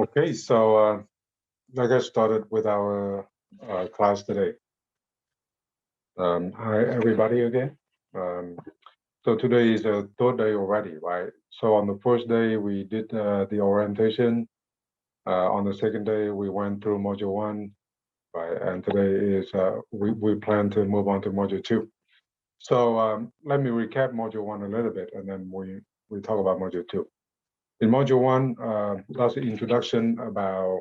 Okay, so I get started with our class today. Hi, everybody again. Um, so today is the third day already, right? So on the first day, we did the orientation. On the second day, we went through module one, right? And today is we plan to move on to module two. So let me recap module one a little bit, and then we talk about module two. In module one, that's the introduction about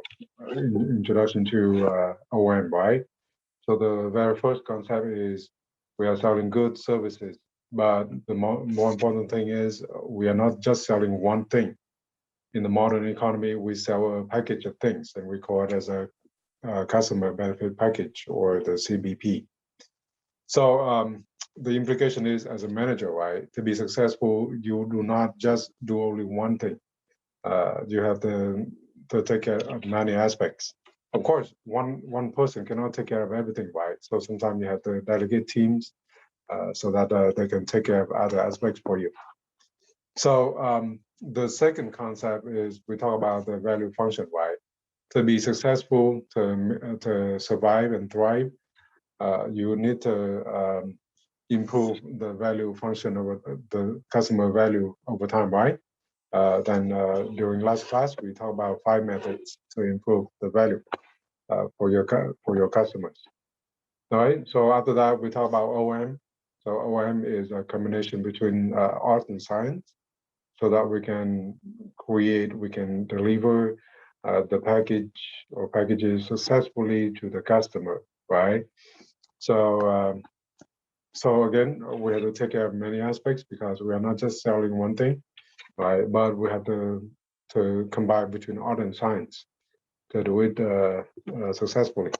introduction to OM, right? So the very first concept is we are selling goods, services, but the more important thing is we are not just selling one thing. In the modern economy, we sell a package of things, and we call it as a customer benefit package or the CBP. So the implication is, as a manager, right, to be successful, you do not just do only one thing. You have to take care of many aspects. Of course, one person cannot take care of everything, right? So sometimes you have to delegate teams so that they can take care of other aspects for you. So the second concept is we talk about the value function, right? To be successful, to survive and thrive, you need to improve the value function of the customer value over time, right? Then during last class, we talked about 5 methods to improve the value for your customers. All right. So after that, we talk about OM. So OM is a combination between art and science, so that we can deliver the package or packages successfully to the customer, right? So so again, we have to take care of many aspects because we are not just selling one thing, right? But we have to combine between art and science to do it successfully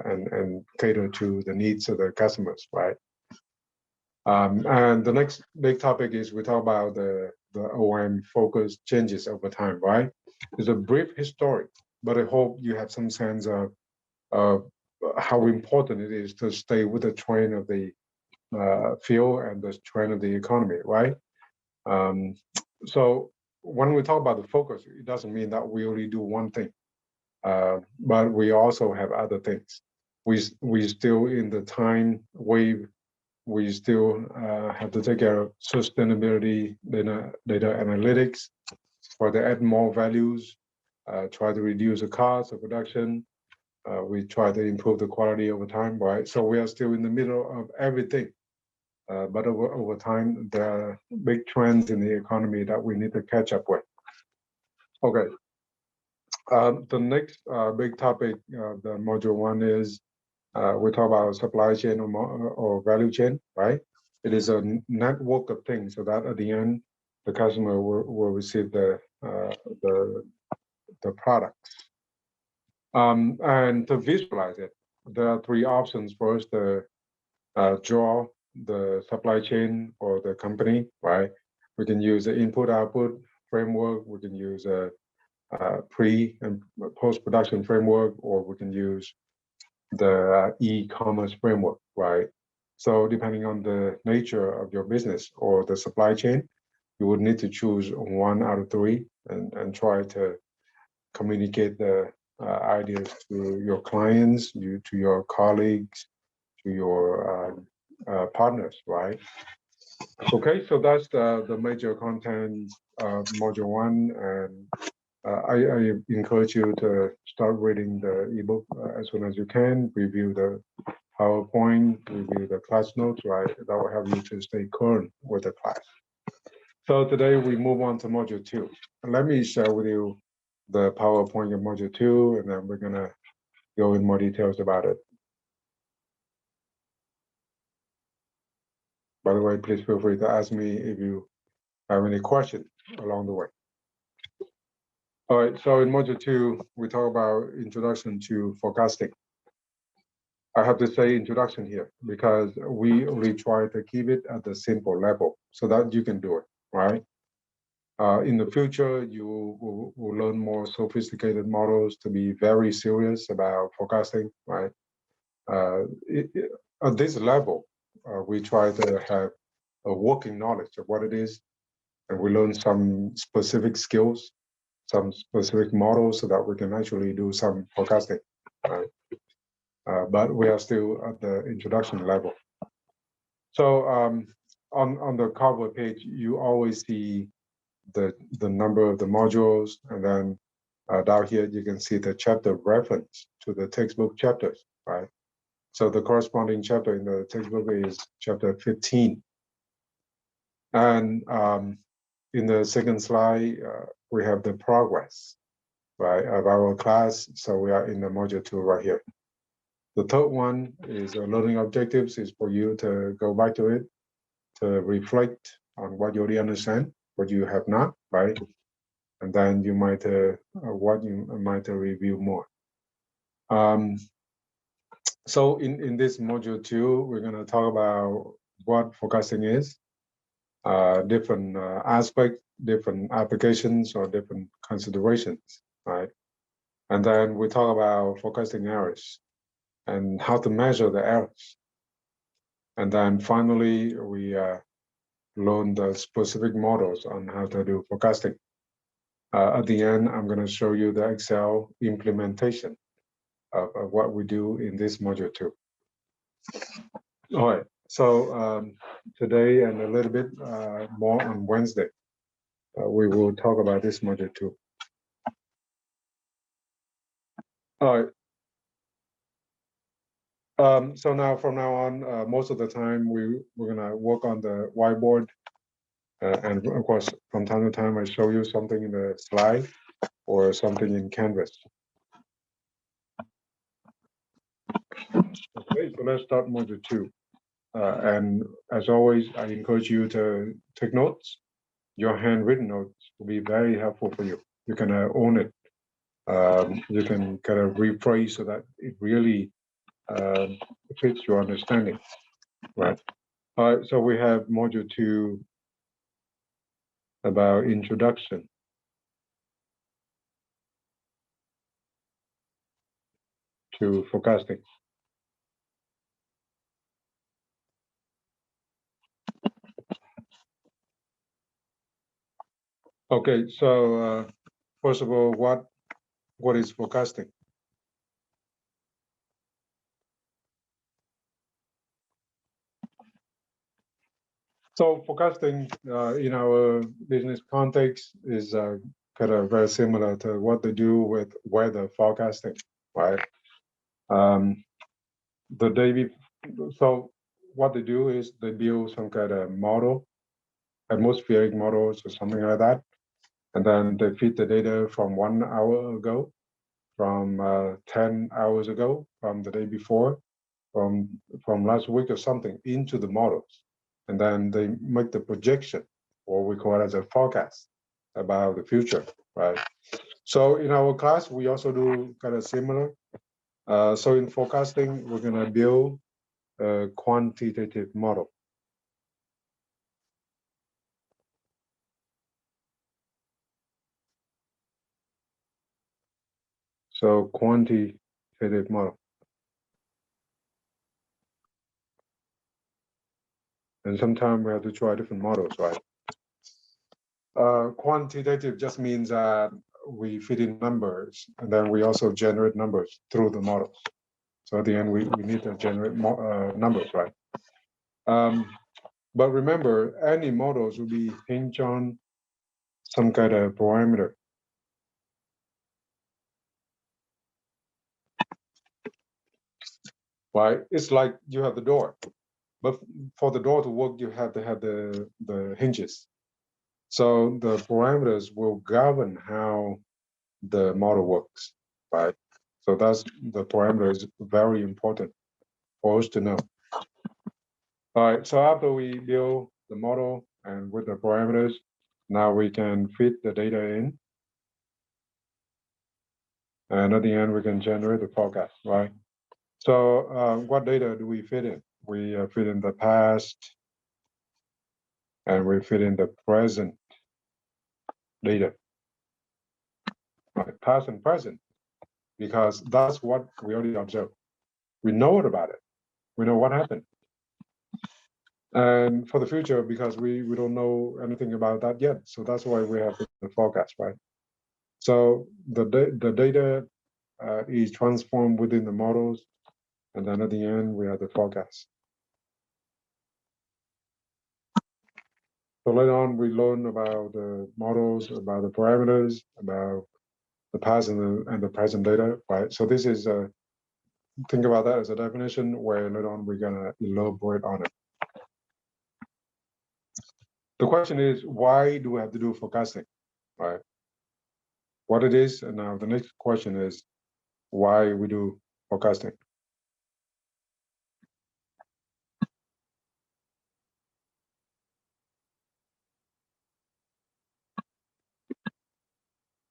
and cater to the needs of the customers, right? And the next big topic is we talk about the OM focus changes over time, right? It's a brief history, but I hope you have some sense of how important it is to stay with the trend of the field and the trend of the economy, right? Um, so when we talk about the focus, it doesn't mean that we only do one thing, but we also have other things. We still in the time wave. We still have to take care of sustainability, data analytics, try to add more values, try to reduce the cost of production. We try to improve the quality over time, right? So we are still in the middle of everything. But over time, there are big trends in the economy that we need to catch up with. Okay. The next big topic, the module one is we talk about supply chain or value chain, right? It is a network of things so that at the end, the customer will receive the, the products. And to visualize it, there are three options. First, draw the supply chain or the company, right? We can use the input-output framework. We can use a pre and post-production framework, or we can use the e-commerce framework, right? So depending on the nature of your business or the supply chain, you would need to choose one out of three and try to communicate the ideas to your clients, to your colleagues, to your partners, right? Okay, so that's the major content of module one, and I encourage you to start reading the ebook as soon as you can, review the PowerPoint, review the class notes, right? That will help you to stay current with the class. So today we move on to module two. Let me share with you the PowerPoint of module two, and then we're gonna go in more details about it. By the way, please feel free to ask me if you have any questions along the way. All right, so in module two, we talk about introduction to forecasting. I have to say introduction here because we try to keep it at the simple level so that you can do it, right? In the future, you will learn more sophisticated models to be very serious about forecasting, right? At this level, we try to have a working knowledge of what it is, and we learn some specific skills some specific models so that we can actually do some forecasting, right? But we are still at the introduction level. So on the cover page, you always see the number of the modules, and then down here you can see the chapter reference to the textbook chapters, right? So the corresponding chapter in the textbook is chapter 15. And in the second slide, we have the progress, right, of our class. So we are in the module 2 right here. The third one is learning objectives, is for you to go back to it, to reflect on what you already understand, what you have not, right? And then you might, what you might review more. So in this module 2, we're gonna talk about what forecasting is, different aspects, different applications, or different considerations, right? And then we talk about forecasting errors and how to measure the errors. And then finally, we learn the specific models on how to do forecasting. At the end, I'm going to show you the Excel implementation of what we do in this module 2. All right, so today and a little bit more on Wednesday, we will talk about this module 2. All right. So now, from now on, most of the time we're gonna work on the whiteboard, and of course, from time to time, I show you something in the slide or something in Canvas. Okay, so let's start module 2. And as always, I encourage you to take notes. Your handwritten notes will be very helpful for you. You can own it. You can kind of rephrase so that it really fits your understanding, right? All right, so we have module 2 about introduction to forecasting. Okay, so first of all, what is forecasting? So forecasting in our business context is kind of very similar to what they do with weather forecasting, right? The day so what they do is they build some kind of model, atmospheric models or something like that, and then they feed the data from 1 hour ago, from 10 hours ago, from the day before, from last week or something into the models, and then they make the projection, or we call it as a forecast about the future, right? So in our class, we also do kind of similar. So in forecasting, we're gonna build a quantitative model. So quantitative model. And sometimes we have to try different models, right? Quantitative just means that we feed in numbers, and then we also generate numbers through the models. So at the end, we need to generate more, numbers, right? But remember, any models will be hinged on some kind of parameter. Right? It's like you have the door, but for the door to work, you have to have the hinges. So the parameters will govern how the model works, right? So that's the parameter is very important for us to know. All right, so after we build the model and with the parameters, now we can fit the data in. And at the end, we can generate the forecast, right? So what data do we fit in? We fit in the past, and we fit in the present data, right? Past and present, because that's what we already observed. We know about it. We know what happened. And for the future, because we don't know anything about that yet. So that's why we have the forecast, right? So the data is transformed within the models, and then at the end we have the forecast. So later on, we learn about the models, about the parameters, about the past and the present data, right? So this is think about that as a definition where later on we're gonna elaborate on it. The question is, why do we have to do forecasting, right? What it is, and now the next question is, why we do forecasting.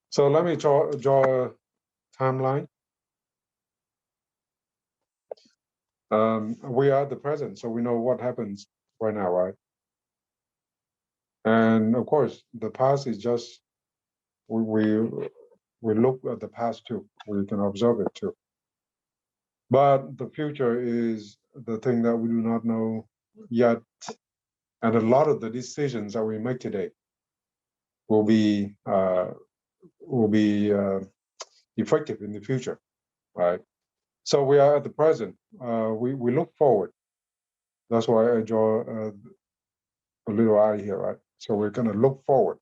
So let me draw a timeline. We are at the present, so we know what happens right now, right? And of course, the past is just we look at the past too. We can observe it too. But the future is the thing that we do not know yet, and a lot of the decisions that we make today will be effective in the future, right? So we are at the present. We look forward. That's why I draw a little eye here, right? So we're going to look forward,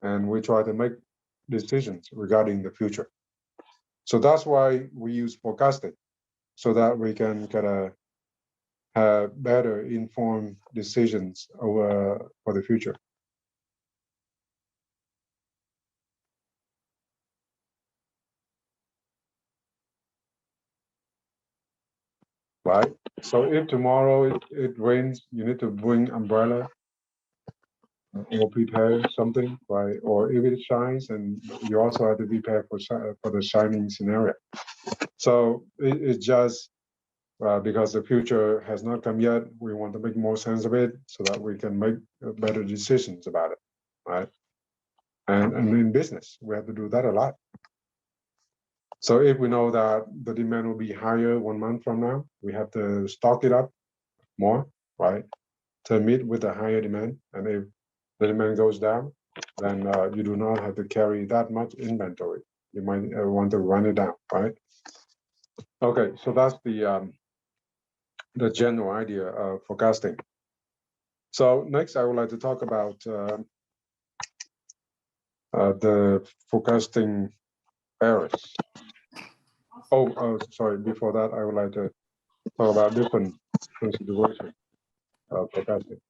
and we try to make decisions regarding the future. So that's why we use forecasting, so that we can get a have better informed decisions for the future. Right? So if tomorrow it rains, you need to bring umbrella or prepare something, right? Or if it shines, and you also have to prepare for the shining scenario. So it's just because the future has not come yet, we want to make more sense of it so that we can make better decisions about it, right? And in business, we have to do that a lot. So if we know that the demand will be higher 1 month from now, we have to stock it up more, right, to meet with the higher demand. And if the demand goes down, then you do not have to carry that much inventory. You might want to run it down, right? Okay, so that's the general idea of forecasting. So next, I would like to talk about the forecasting errors. Sorry. Before that, I would like to talk about different considerations of forecasting.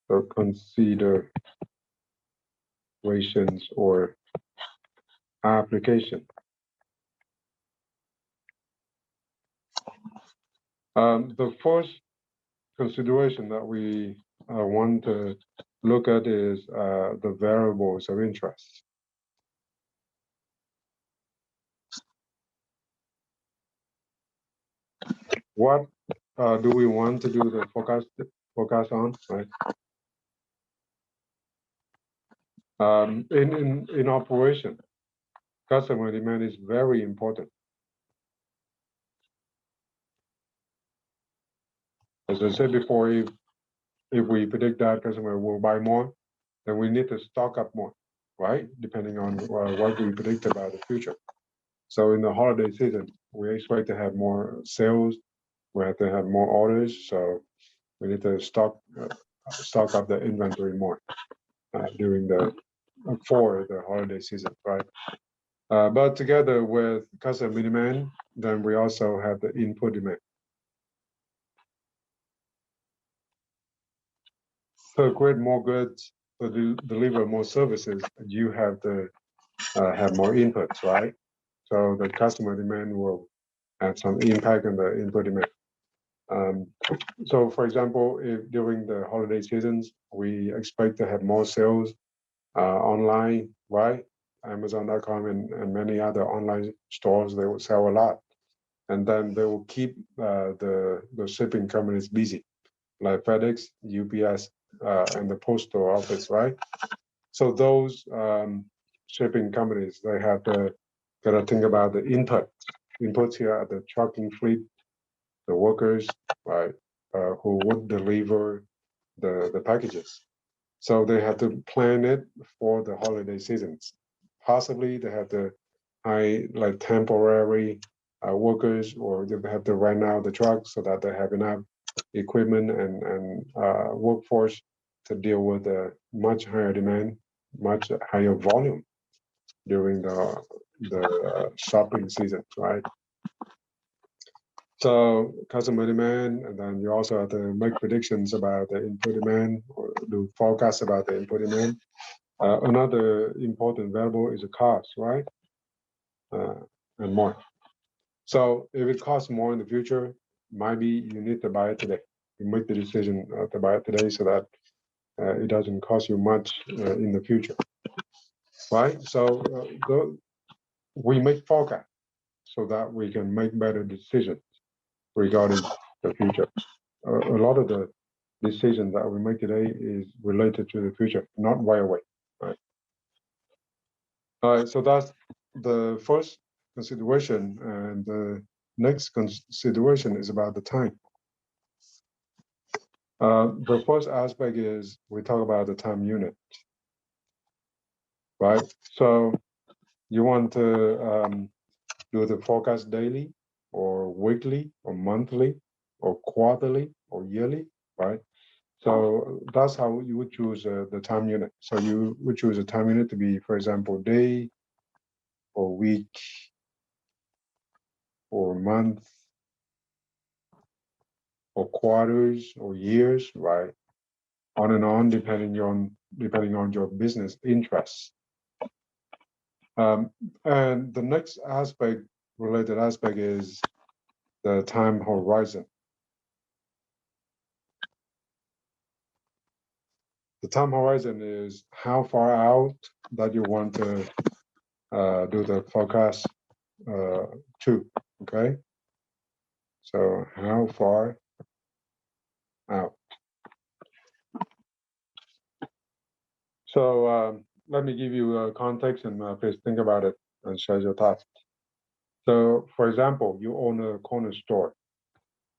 So considerations or application. The first consideration that we want to look at is the variables of interest. What do we want to do the forecast on, right? In operation, customer demand is very important. As I said before, if we predict that customer will buy more, then we need to stock up more, right? Depending on what we predict about the future. So in the holiday season, we expect to have more sales. We have to have more orders, so we need to stock up the inventory more during for the holiday season, right? But together with customer demand, then we also have the input demand. To create more goods, to deliver more services, you have to have more inputs, right? So the customer demand will have some impact on the input demand. So for example, if during the holiday seasons, we expect to have more sales online, right? Amazon.com and many other online stores, they will sell a lot. And then they will keep the shipping companies busy, like FedEx, UPS, and the postal office, right? So those shipping companies, they have to gotta think about the inputs here are the trucking fleet, the workers, right, who would deliver the packages. So they have to plan it for the holiday seasons. Possibly they have to hire like temporary workers, or they have to rent out the trucks so that they have enough equipment and workforce to deal with a much higher demand, much higher volume during the shopping season, right? So customer demand, and then you also have to make predictions about the input demand or do forecasts about the input demand. Another important variable is the cost, right? Uh, and more. So if it costs more in the future, maybe you need to buy it today. You make the decision to buy it today so that it doesn't cost you much in the future, right? So we make forecasts so that we can make better decisions regarding the future. A lot of the decisions that we make today is related to the future, not right away, right? All right, so that's the first consideration, and the next consideration is about the time. The first aspect is we talk about the time unit, right? So you want to do the forecast daily, or weekly, or monthly, or quarterly, or yearly, right? So that's how you would choose the time unit. So you would choose a time unit to be, for example, day, or week, or month, or quarters, or years, right? On and on, depending on your business interests. And the next aspect, related aspect, is the time horizon. The time horizon is how far out that you want to do the forecast to. Okay, so how far out? So let me give you context, and please think about it and share your thoughts. So, for example, you own a corner store,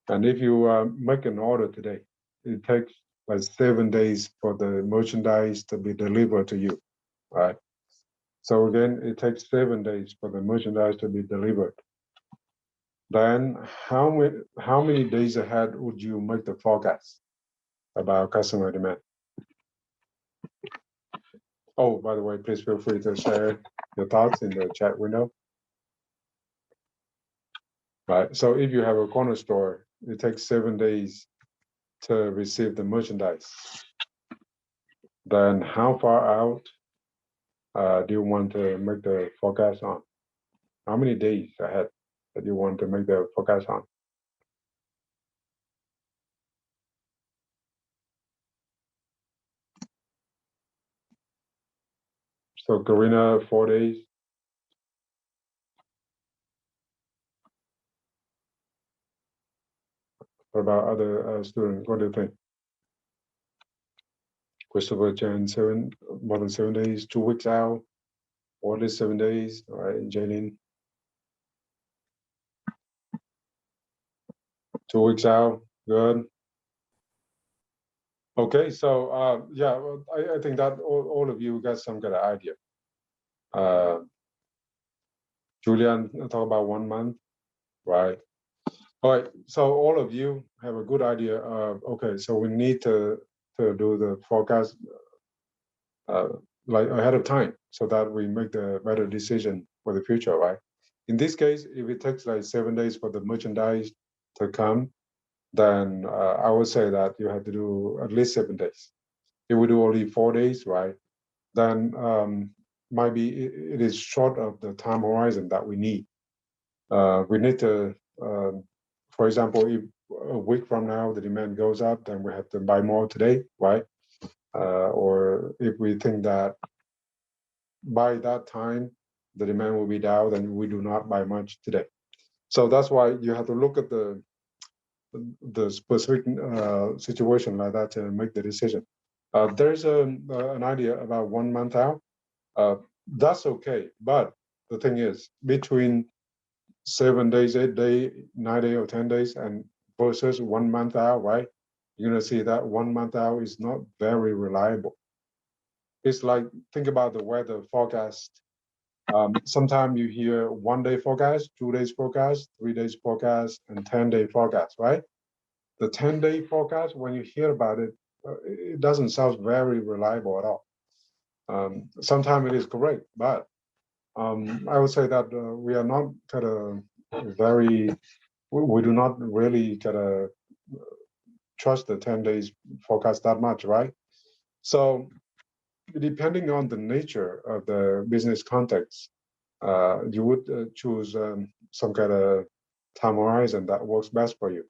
and if you make an order today, it takes like 7 days for the merchandise to be delivered to you, right? So again, it takes 7 days for the merchandise to be delivered. Then how many days ahead would you make the forecast about customer demand? Oh, by the way, please feel free to share your thoughts in the chat window. Right. So if you have a corner store, it takes 7 days to receive the merchandise. Then how far out do you want to make the forecast on? How many days ahead that you want to make the forecast on? So Karina, 4 days. What about other students? What do you think? Christopher Chen, more than 7 days, 2 weeks out, 4 days, 7 days. All right, Jaylin, 2 weeks out, good. Okay, so yeah, well, I think that all of you got some kind of idea. Uh, Julian talk about 1 month, right? All right, so all of you have a good idea of, okay, so we need to do the forecast uh, like ahead of time so that we make the better decision for the future, right? In this case, if it takes like 7 days for the merchandise to come, then I would say that you have to do at least 7 days. If we do only 4 days, right, then maybe it is short of the time horizon that we need. We need to, for example, if a week from now the demand goes up, then we have to buy more today, right? Or if we think that by that time the demand will be down, then we do not buy much today. So that's why you have to look at the specific situation like that to make the decision. There's an idea about 1 month out. That's okay, but the thing is, between 7 days, 8 days, 9 days, or 10 days, and versus 1 month out, right? You're gonna see that 1 month out is not very reliable. It's like, think about the weather forecast. Sometimes you hear 1 day forecast, 2 days forecast, 3 days forecast, and 10-day forecast, right? The 10-day forecast, when you hear about it, it doesn't sound very reliable at all. Sometimes it is correct, but I would say that we are not kind of very, we do not really kind of trust the 10 days forecast that much, right? So depending on the nature of the business context, you would choose some kind of time horizon that works best for you,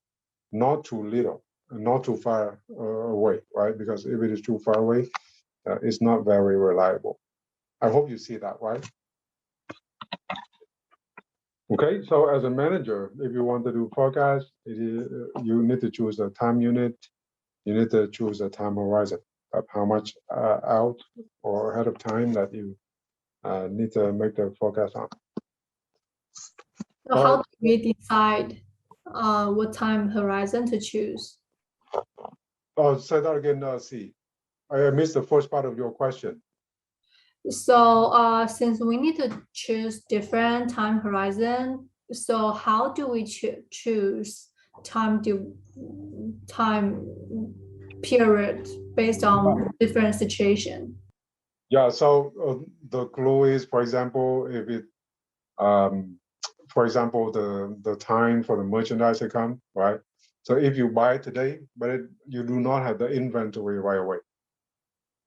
not too little, not too far away, right? Because if it is too far away, it's not very reliable. I hope you see that, right? Okay, so as a manager, if you want to do forecast, you need to choose a time unit. You need to choose a time horizon of how much out or ahead of time that you need to make the forecast on. So how do we decide what time horizon to choose? Oh, say that again, C. I missed the first part of your question. So since we need to choose different time horizon, so how do we choose time period based on different situation? Yeah, so the clue is, for example, if it, for example, the time for the merchandise to come, right? So if you buy it today, but you do not have the inventory right away,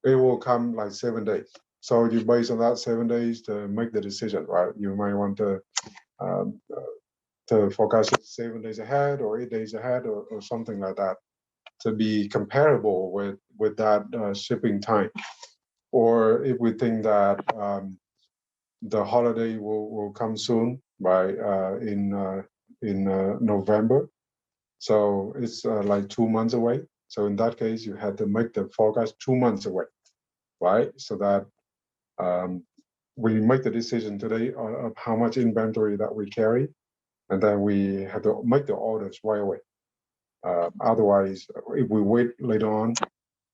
it will come like 7 days. So you based on that 7 days to make the decision, right? You might want um, to forecast it 7 days ahead or 8 days ahead or something like that to be comparable with that shipping time. Or if we think that the holiday will come soon by in November, so it's like 2 months away. So in that case, you had to make the forecast 2 months away, right? So that we make the decision today of how much inventory that we carry, and then we have to make the orders right away. Otherwise, if we wait later on,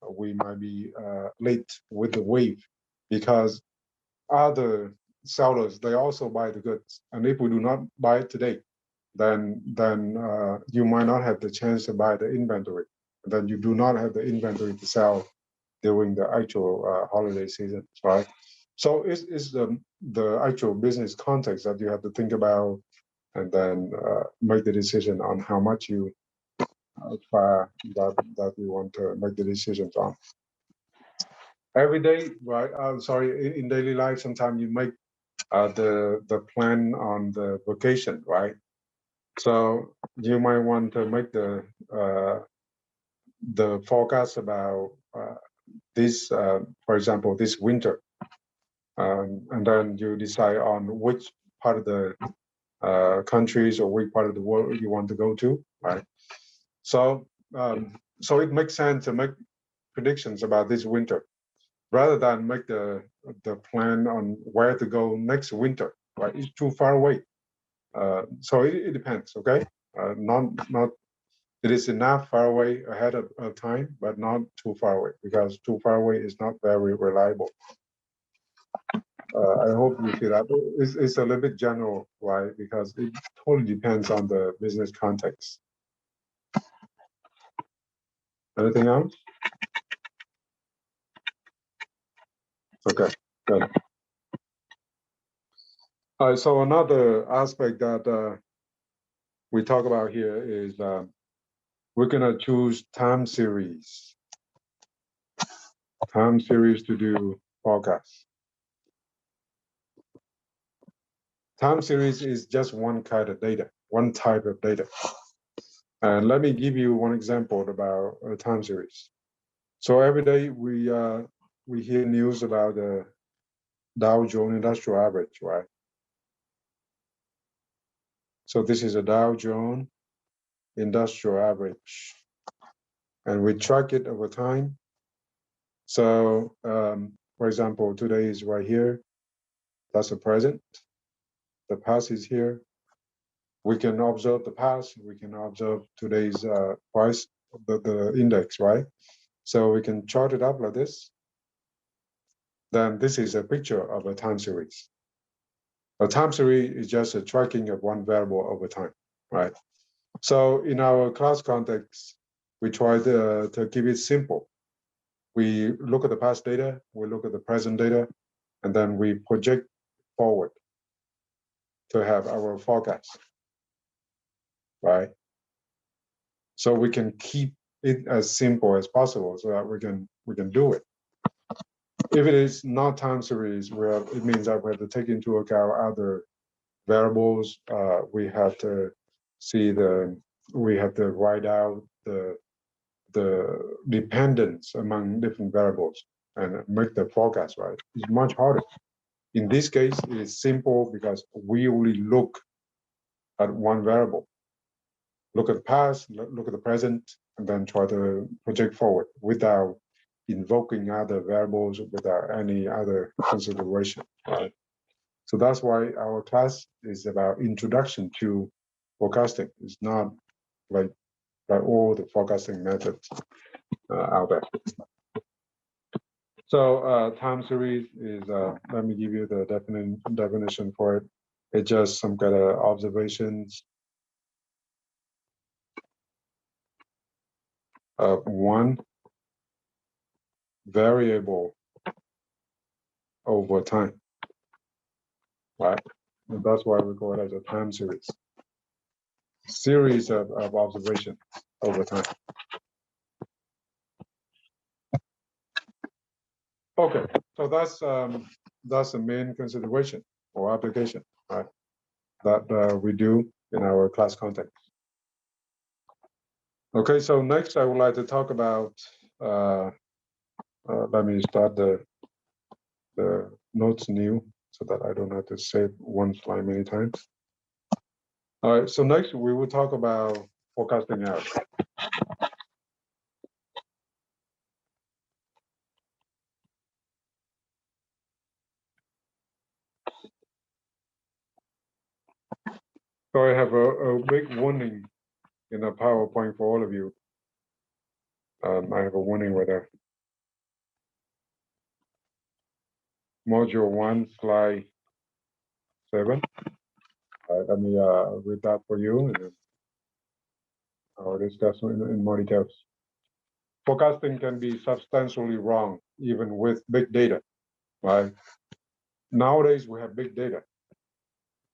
we might be late with the wave because other sellers, they also buy the goods. And if we do not buy it today, then you might not have the chance to buy the inventory. Then you do not have the inventory to sell during the actual holiday season, right? So it's the actual business context that you have to think about and then make the decision on how much you far that you want to make the decisions on. Every day, right? Sorry, in daily life, sometimes you make the plan on the vacation, right? So you might want to make the forecast about this, for example, this winter, and then you decide on which part of the countries or which part of the world you want to go to, right? So so it makes sense to make predictions about this winter rather than make the plan on where to go next winter, right? It's too far away. So it depends, okay? Not it is enough far away ahead of time, but not too far away because too far away is not very reliable. I hope you see that. It's a little bit general, right? Because it totally depends on the business context. Anything else? Okay, good. All right, so another aspect that we talk about here is we're gonna choose time series to do podcasts. Time series is just one kind of data, one type of data. And let me give you one example about a time series. So every day we hear news about the Dow Jones Industrial Average, right? So this is a Dow Jones Industrial Average, and we track it over time. So, for example, today is right here. That's the present. The past is here. We can observe the past. We can observe today's price, the index, right? So we can chart it up like this. then this is a picture of a time series. A time series is just a tracking of one variable over time, right? So in our class context, we try to keep it simple. We look at the past data, we look at the present data, and then we project forward to have our forecast, right? So we can keep it as simple as possible so that we can do it. If it is not time series, it means that we have to take into account other variables. We have to we have to write out the dependence among different variables and make the forecast, right? It's much harder. In this case, it is simple because we only look at one variable. Look at the past, look at the present, and then try to project forward without invoking other variables, without any other consideration, right? So that's why our class is about introduction to forecasting. It's not like all the forecasting methods out there. So time series is, let me give you the definition for it. It's just some kind of observations of one variable over time, right? And that's why we call it as a time series. Series of observations over time. Okay, so that's the main consideration or application, right? That we do in our class context. Okay, so next I would like to talk about. Let me start the notes new so that I don't have to save one slide many times. All right, so next we will talk about forecasting errors. So I have a big warning in the PowerPoint for all of you. I have a warning right there. Module 1, slide 7. Let me read that for you, and then I'll discuss in more details. Forecasting can be substantially wrong, even with big data, right? Nowadays, we have big data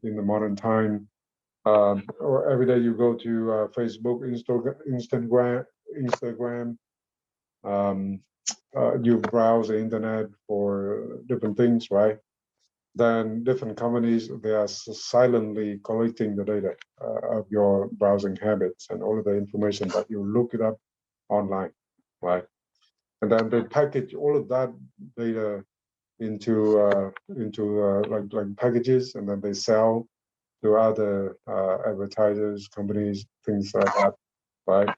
in the modern time. Or every day you go to Facebook, Instagram, you browse the internet for different things, right? Then different companies, they are silently collecting the data of your browsing habits and all of the information that you look it up online, right? And then they package all of that data into like packages, and then they sell to other advertisers, companies, things like that, right?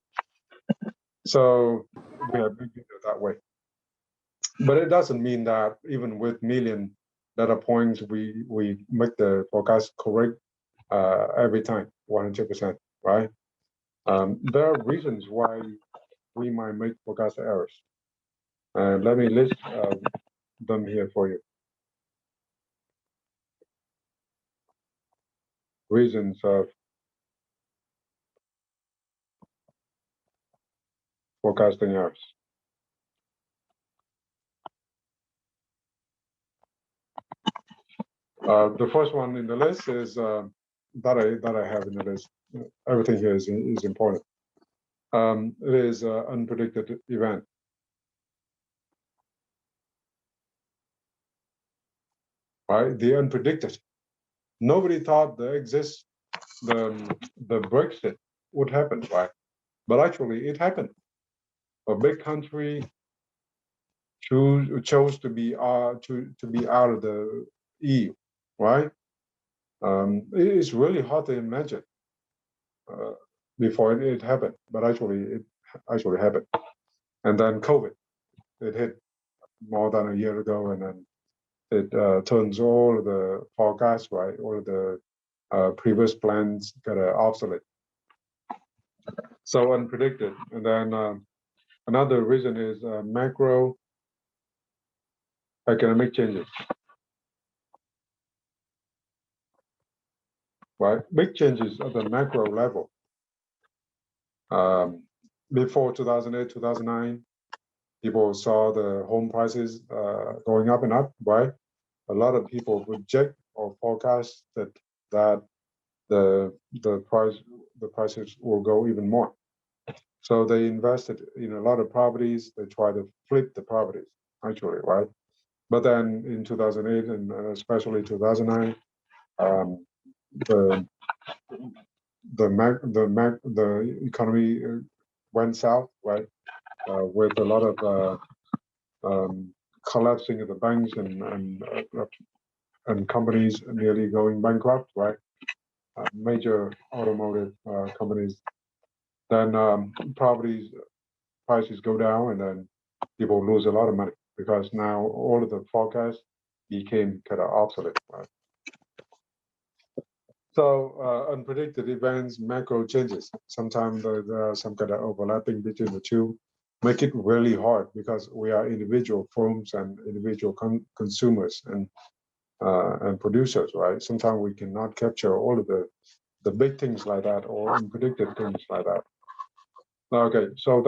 So we have big data that way. But it doesn't mean that even with million data points, we make the forecast correct every time, 100%, right? There are reasons why we might make forecast errors. Let me list them here for you. Reasons of forecasting errors. The first one in the list is that I have in the list. Everything here is important. It is an unpredicted event. Right, the unpredicted. Nobody thought the Brexit would happen, right? But actually, it happened. A big country chose to be out of the EU, right? It's really hard to imagine before it happened, but it actually happened. And then COVID, it hit more than a year ago, and then it turns all of the forecasts, right? All of the previous plans got obsolete. So unpredicted. And then another reason is macro economic changes, right? Big changes at the macro level. Before 2008, 2009, people saw the home prices going up and up, right? A lot of people project or forecast that the prices will go even more. So they invested in a lot of properties. They try to flip the properties, actually, right? But then in 2008 and especially 2009, um, the the economy went south, right? With a lot of collapsing of the banks and companies nearly going bankrupt, right? Major automotive companies. Then properties prices go down, and then people lose a lot of money because now all of the forecasts became kind of obsolete, right? So unpredicted events, macro changes. Sometimes there are some kind of overlapping between the two, make it really hard because we are individual firms and individual consumers and producers, right? Sometimes we cannot capture all of the big things like that or unpredicted things like that. Okay, so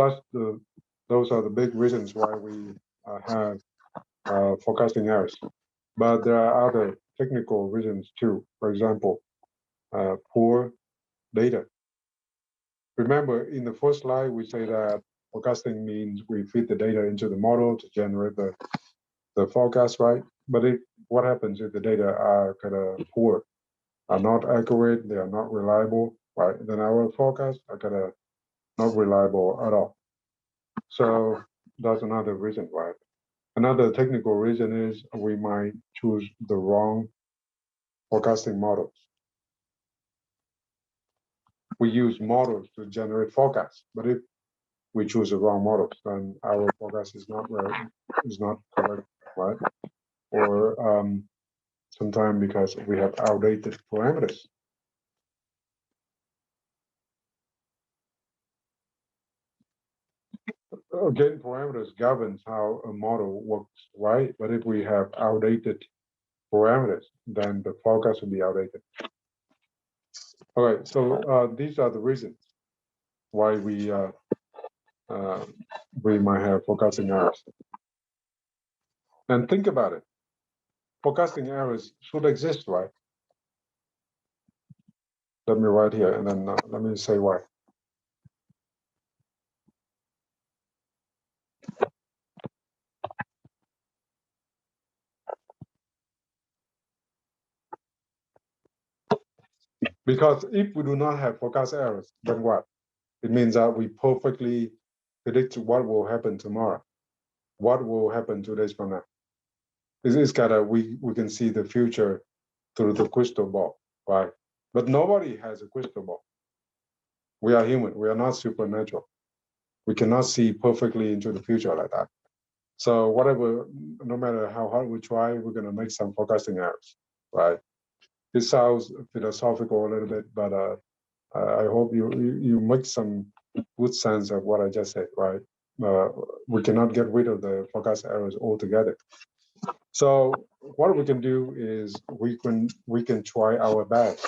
those are the big reasons why we have forecasting errors. But there are other technical reasons too. For example, poor data. Remember, in the first slide, we say that forecasting means we feed the data into the model to generate the forecast, right? But what happens if the data are kind of poor, are not accurate, they are not reliable, right? Then our forecasts are kind of not reliable at all. So that's another reason, right? Another technical reason is we might choose the wrong forecasting models. We use models to generate forecasts, but if we choose the wrong models, then our forecast is not correct, right? Or sometimes because we have outdated parameters. Again, parameters governs how a model works, right? But if we have outdated parameters, then the forecast will be outdated. All right, so these are the reasons why we might have forecasting errors. And think about it. Forecasting errors should exist, right? Let me write here, and then let me say why. Because if we do not have forecast errors, then what? It means that we perfectly predict what will happen tomorrow, what will happen 2 days from now. It's kind of we can see the future through the crystal ball, right? But nobody has a crystal ball. We are human. We are not supernatural. We cannot see perfectly into the future like that. So whatever, no matter how hard we try, we're going to make some forecasting errors, right? It sounds philosophical a little bit, but I hope you make some good sense of what I just said, right? We cannot get rid of the forecast errors altogether. So what we can do is we can try our best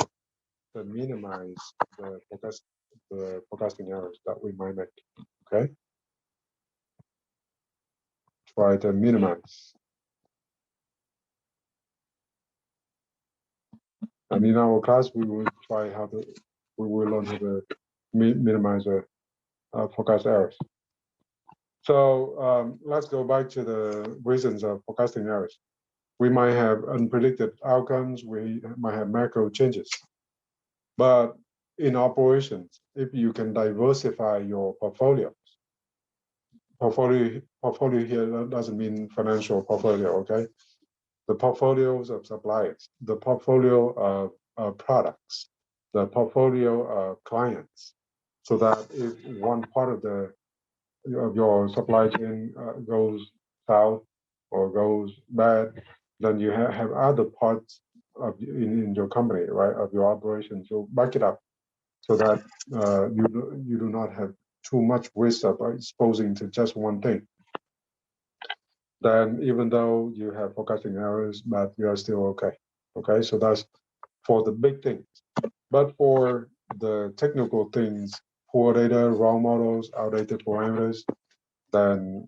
to minimize the forecasting errors that we might make. Okay, try to minimize. And in our class, we will learn how to minimize the forecast errors. So let's go back to the reasons of forecasting errors. We might have unpredicted outcomes. We might have macro changes. But in operations, if you can diversify your portfolio here doesn't mean financial portfolio, okay? The portfolios of suppliers, the portfolio of products, the portfolio of clients, so that if one part of your supply chain goes south or goes bad, then you have other parts in your company, right, of your operation to back it up, so that you do not have too much risk of exposing to just one thing. then even though you have forecasting errors, but you are still okay. Okay, so that's for the big things. But for the technical things, poor data, wrong models, outdated parameters, then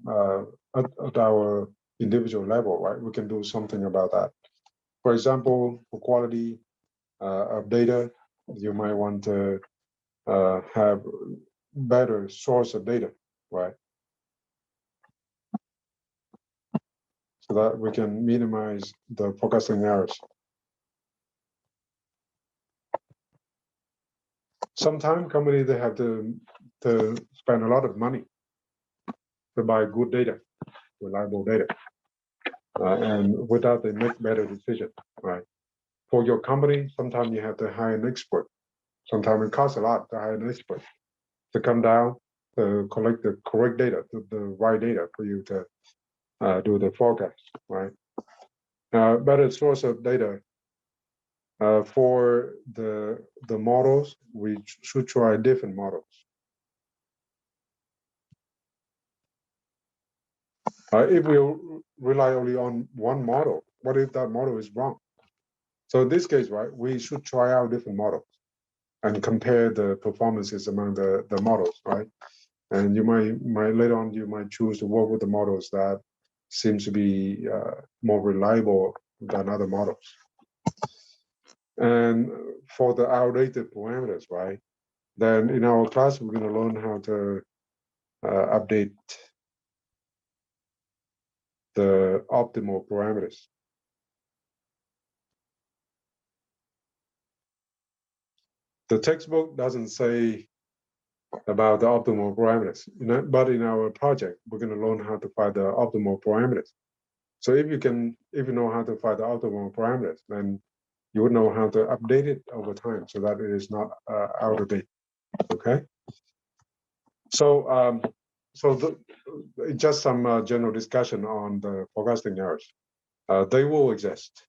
at our individual level, right, we can do something about that. For example, for quality of data, you might want to have better source of data, right? So that we can minimize the forecasting errors. Sometimes companies they have to spend a lot of money to buy good data, reliable data, and with that they make better decisions, right? For your company, sometimes you have to hire an expert. Sometimes it costs a lot to hire an expert to come down to collect the correct data, the right data for you to do the forecast, right? Better source of data for the models, we should try different models. If we rely only on one model, what if that model is wrong? So in this case, right, we should try out different models and compare the performances among the models, right? And you might later on you might choose to work with the models that seems to be more reliable than other models. And for the outdated parameters, right? Then in our class we're going to learn how to update the optimal parameters. The textbook doesn't say about the optimal parameters, but in our project, we're going to learn how to find the optimal parameters. So if you know how to find the optimal parameters, then you would know how to update it over time so that it is not out of date. Okay. So just some general discussion on the forecasting errors. They will exist.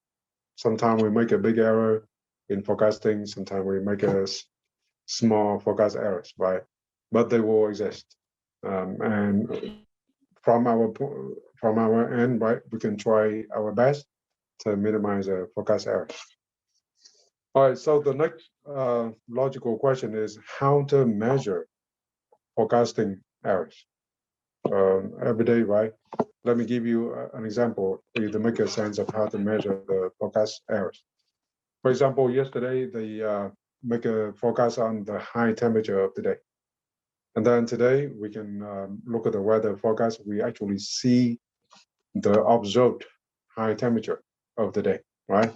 Sometimes we make a big error in forecasting. Sometimes we make a small forecast errors, right? But they will exist. And from our end, right, we can try our best to minimize the forecast errors. All right. So the next logical question is how to measure forecasting errors every day, right? Let me give you an example for you to make a sense of how to measure the forecast errors. For example, yesterday they make a forecast on the high temperature of the day. And then today we can look at the weather forecast. We actually see the observed high temperature of the day, right?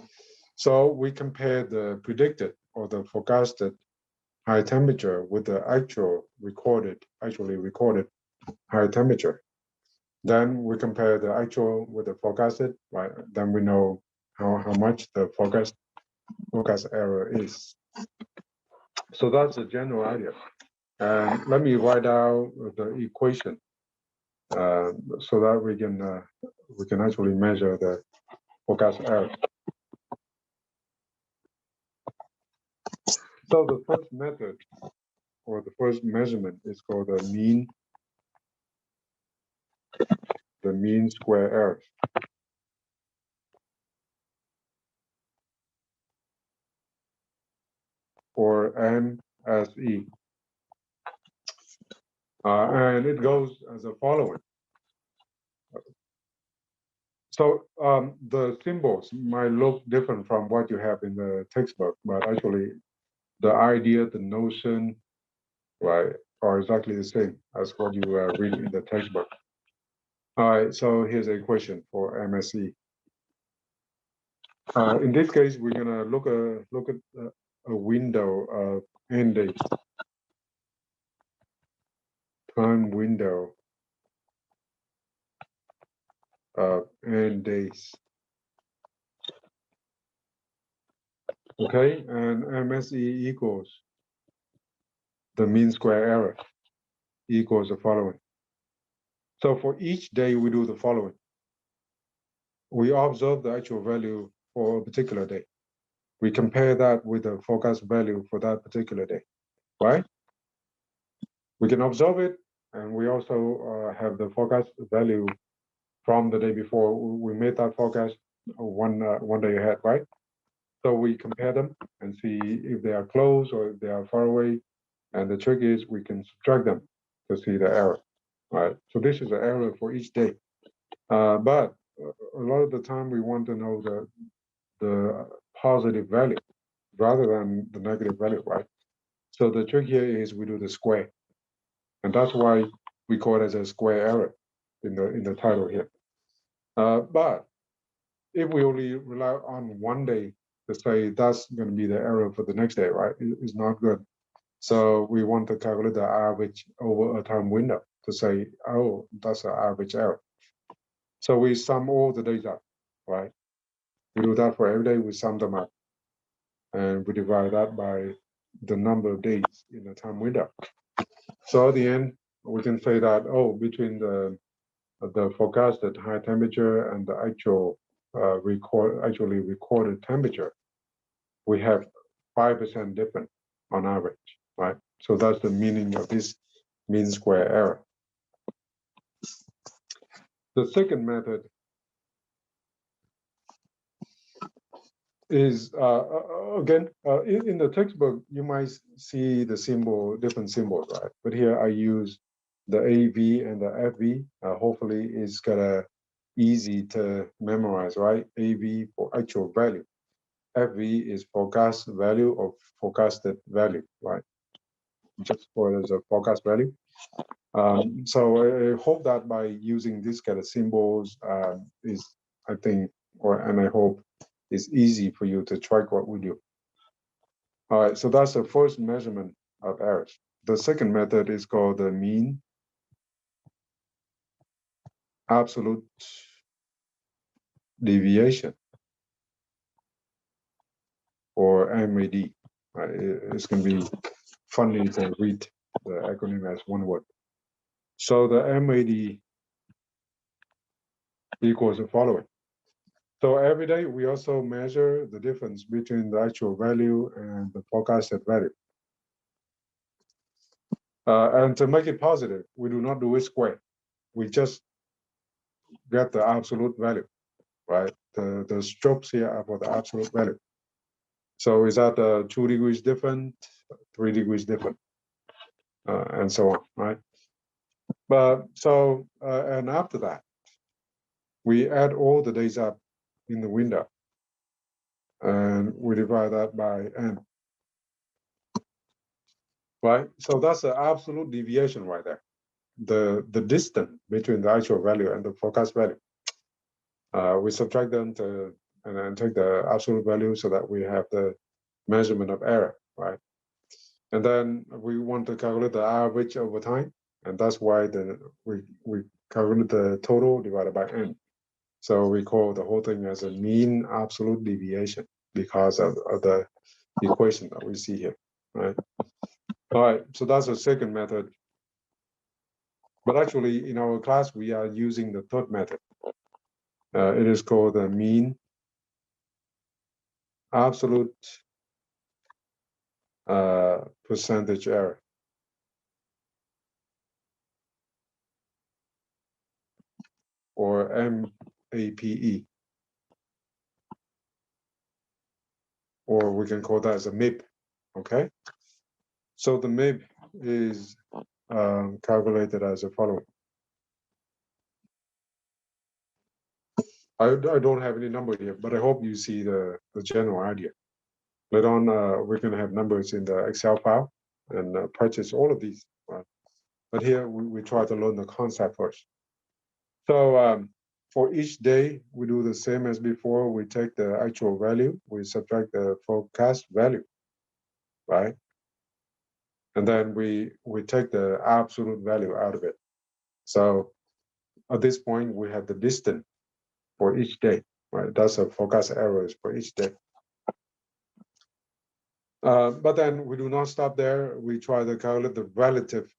So we compare the predicted or the forecasted high temperature with the actually recorded high temperature. Then we compare the actual with the forecasted, right? Then we know how much the forecast error is. So that's the general idea. And let me write out the equation so that we can actually measure the forecast error. So the first method or the first measurement is called the mean square error, or MSE. And it goes as the following. So the symbols might look different from what you have in the textbook, but actually the idea, the notion, right, are exactly the same as what you read in the textbook. All right, so here's a question for MSE. In this case, we're gonna look at a window of n days, time window of n days. Okay, and MSE equals the mean square error equals the following. So for each day, we do the following. We observe the actual value for a particular day. We compare that with the forecast value for that particular day, right? We can observe it, and we also have the forecast value from the day before we made that forecast one day ahead, right? So we compare them and see if they are close or if they are far away. And the trick is we can subtract them to see the error, right? So this is an error for each day. But a lot of the time we want to know the positive value rather than the negative value, right? So the trick here is we do the square, and that's why we call it as a square error in the title here. But if we only rely on one day to say that's going to be the error for the next day, right? It's not good. So we want to calculate the average over a time window to say, oh, that's an average error. So we sum all the days up, right? We do that for every day, we sum them up. And we divide that by the number of days in the time window. So at the end, we can say that, oh, between the forecasted high temperature and the actually recorded temperature, we have 5% difference on average, right? So that's the meaning of this mean square error. The second method is, again, in the textbook, you might see the symbol, different symbols, right? But here I use the AV and the FV. Hopefully it's gonna easy to memorize, right? AV for actual value. FV is forecast value or forecasted value, right? Just for as a forecast value. So I hope that by using this kind of symbols is, I think, and I hope it's easy for you to track what we do. All right, so that's the first measurement of errors. The second method is called the mean absolute deviation, or MAD. Right? It's going to be funny to read the acronym as one word. So the MAD equals the following. So every day we also measure the difference between the actual value and the forecasted value. And to make it positive, we do not do it square. We just get the absolute value, right? The strokes here are for the absolute value. So is that 2 degrees different, 3 degrees different, and so on, right? But so, and after that, we add all the days up in the window, and we divide that by n, right? So that's the absolute deviation right there. The distance between the actual value and the forecast value. We subtract them and then take the absolute value so that we have the measurement of error, right? And then we want to calculate the average over time, and that's why we calculate the total divided by n. So we call the whole thing as a mean absolute deviation because of the equation that we see here, right? All right, so that's the second method. But actually, in our class, we are using the third method. It is called the mean absolute percentage error. Or MAPE. Or we can call that as a MIP, okay? So the MIP is calculated as the following. I don't have any number here, but I hope you see the general idea. Later on, we're going to have numbers in the Excel file and purchase all of these. Right? But here, we try to learn the concept first. So for each day, we do the same as before. We take the actual value, we subtract the forecast value, right? And then we take the absolute value out of it. So at this point, we have the distance for each day, right? That's a forecast errors for each day. But then we do not stop there. We try to calculate the relative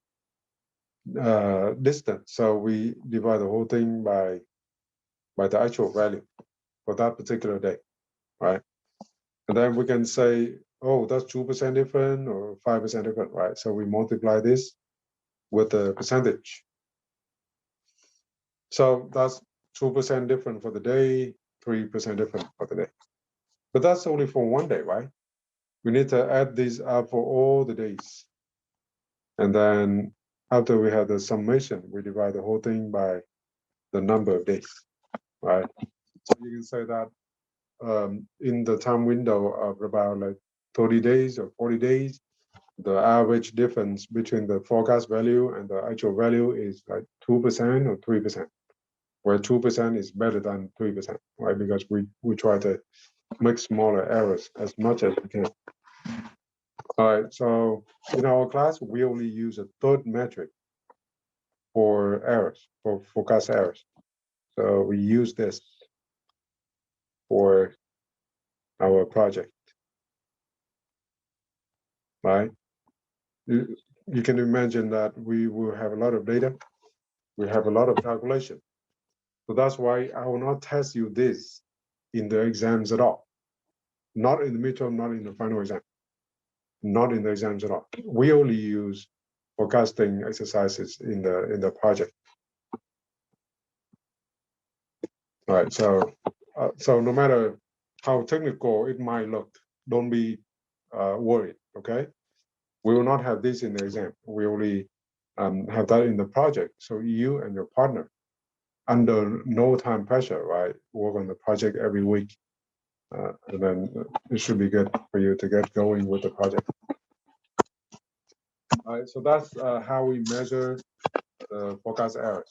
distance. So we divide the whole thing by the actual value for that particular day, right? And then we can say, oh, that's 2% different or 5% different, right? So we multiply this with the percentage. So that's 2% different for the day, 3% different for the day. But that's only for one day, right? We need to add these up for all the days. And then after we have the summation, we divide the whole thing by the number of days, right? So you can say that in the time window of about like 30 days or 40 days, the average difference between the forecast value and the actual value is like 2% or 3%, where 2% is better than 3%, right? Because we try to make smaller errors as much as we can. All right, so in our class, we only use a third metric for errors, for forecast errors. So we use this for our project, right? You can imagine that we will have a lot of data, we have a lot of calculation. So that's why I will not test you this in the exams at all. Not in the midterm, not in the final exam, not in the exams at all. We only use forecasting exercises in the project. All right, so no matter how technical it might look, don't be worried, okay? We will not have this in the exam. We only have that in the project. So you and your partner, under no time pressure, right, work on the project every week. And then it should be good for you to get going with the project. All right, so that's how we measure the forecast errors.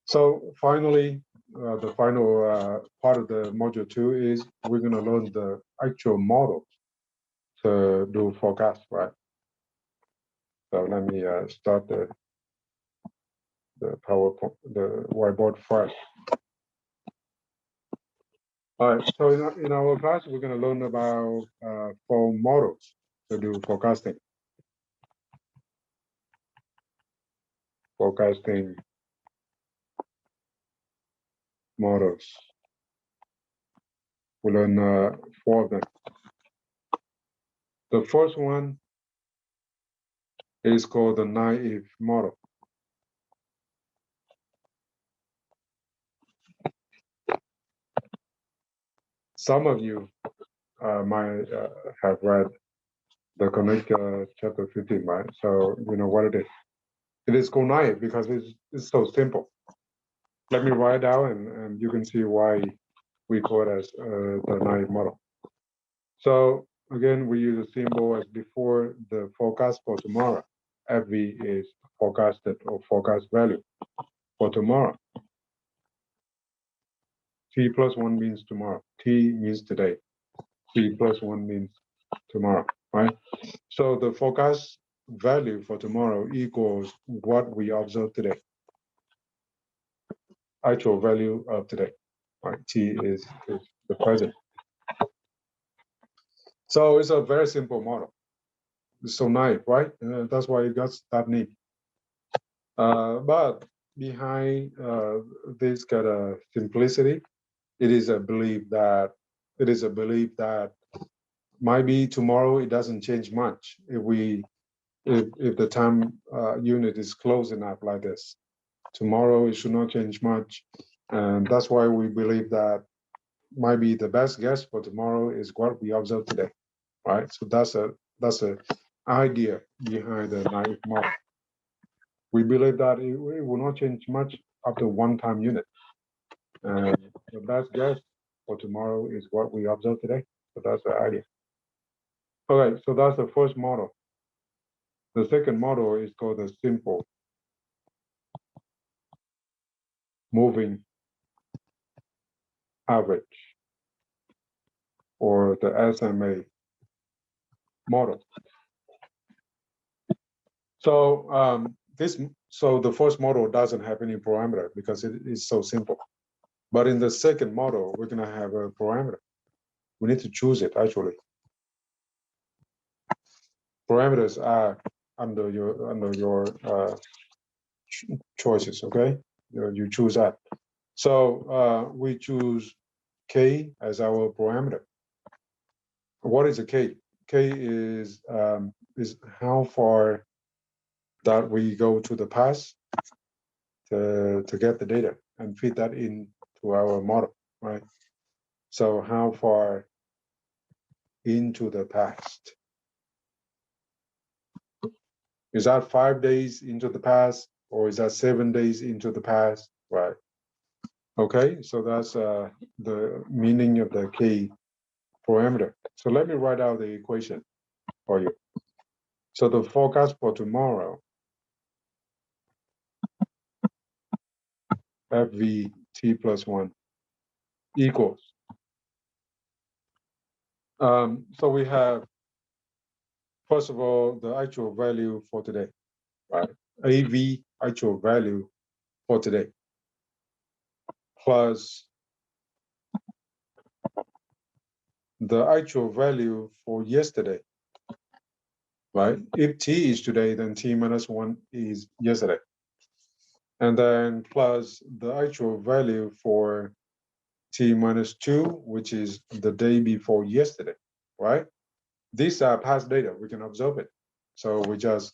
So finally, the final part of the module 2 is we're going to learn the actual model to do forecast, right? So let me start the PowerPoint, the whiteboard first. All right, so in our class, we're going to learn about 4 models to do forecasting. Forecasting models. We'll learn 4 of them. The first one is called the naive model. Some of you might have read the Connect chapter 15, right? So you know what it is. It is called naive because it's so simple. Let me write it down and you can see why we call it as the naive model. So again, we use a symbol as before the forecast for tomorrow. FV is forecasted or forecast value for tomorrow. T plus 1 means tomorrow. T means today. T plus 1 means tomorrow, right? So the forecast value for tomorrow equals what we observe today. Actual value of today, right? T is the present. So it's a very simple model. It's so naive, right? That's why it got that name. But behind this kind of simplicity, it is a belief that maybe tomorrow it doesn't change much if the time unit is close enough like this. Tomorrow it should not change much, and that's why we believe that maybe the best guess for tomorrow is what we observe today, right? So that's a idea behind the naive model. We believe that it will not change much after one time unit. And the best guess for tomorrow is what we observe today. So that's the idea. Okay, so that's the first model. The second model is called the simple moving average, or the SMA model. So the first model doesn't have any parameter because it is so simple. But in the second model, we're gonna have a parameter. We need to choose it actually. Parameters are under your choices. Okay, you choose that. So we choose K as our parameter. What is a K? K is how far that we go to the past to get the data. and fit that into our model, right? So how far into the past? Is that 5 days into the past, or is that 7 days into the past, right? Okay, so that's the meaning of the K parameter. So let me write out the equation for you. So the forecast for tomorrow, FVT plus 1 equals. So we have, first of all, the actual value for today, right? AV actual value for today plus the actual value for yesterday, right? If T is today, then T minus 1 is yesterday. And then plus the actual value for T minus 2, which is the day before yesterday, right? These are past data, we can observe it. So we just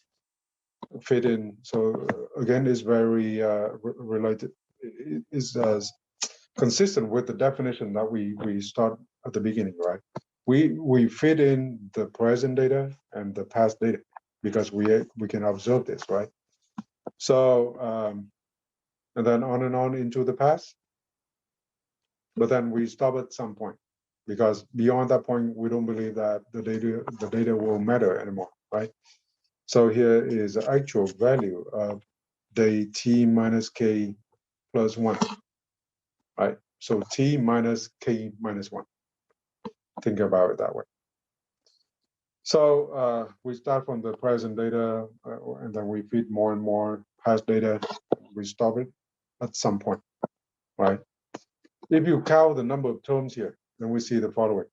fit in. So again, it's very related, it's consistent with the definition that we start at the beginning, right? We fit in the present data and the past data because we can observe this, right? So and then on into the past, but then we stop at some point because beyond that point we don't believe that the data will matter anymore, right? So here is the actual value of day T minus K plus 1, right? So T minus K minus 1. Think about it that way. So we start from the present data, and then we feed more and more past data. We stop it at some point, right? If you count the number of terms here, then we see the following.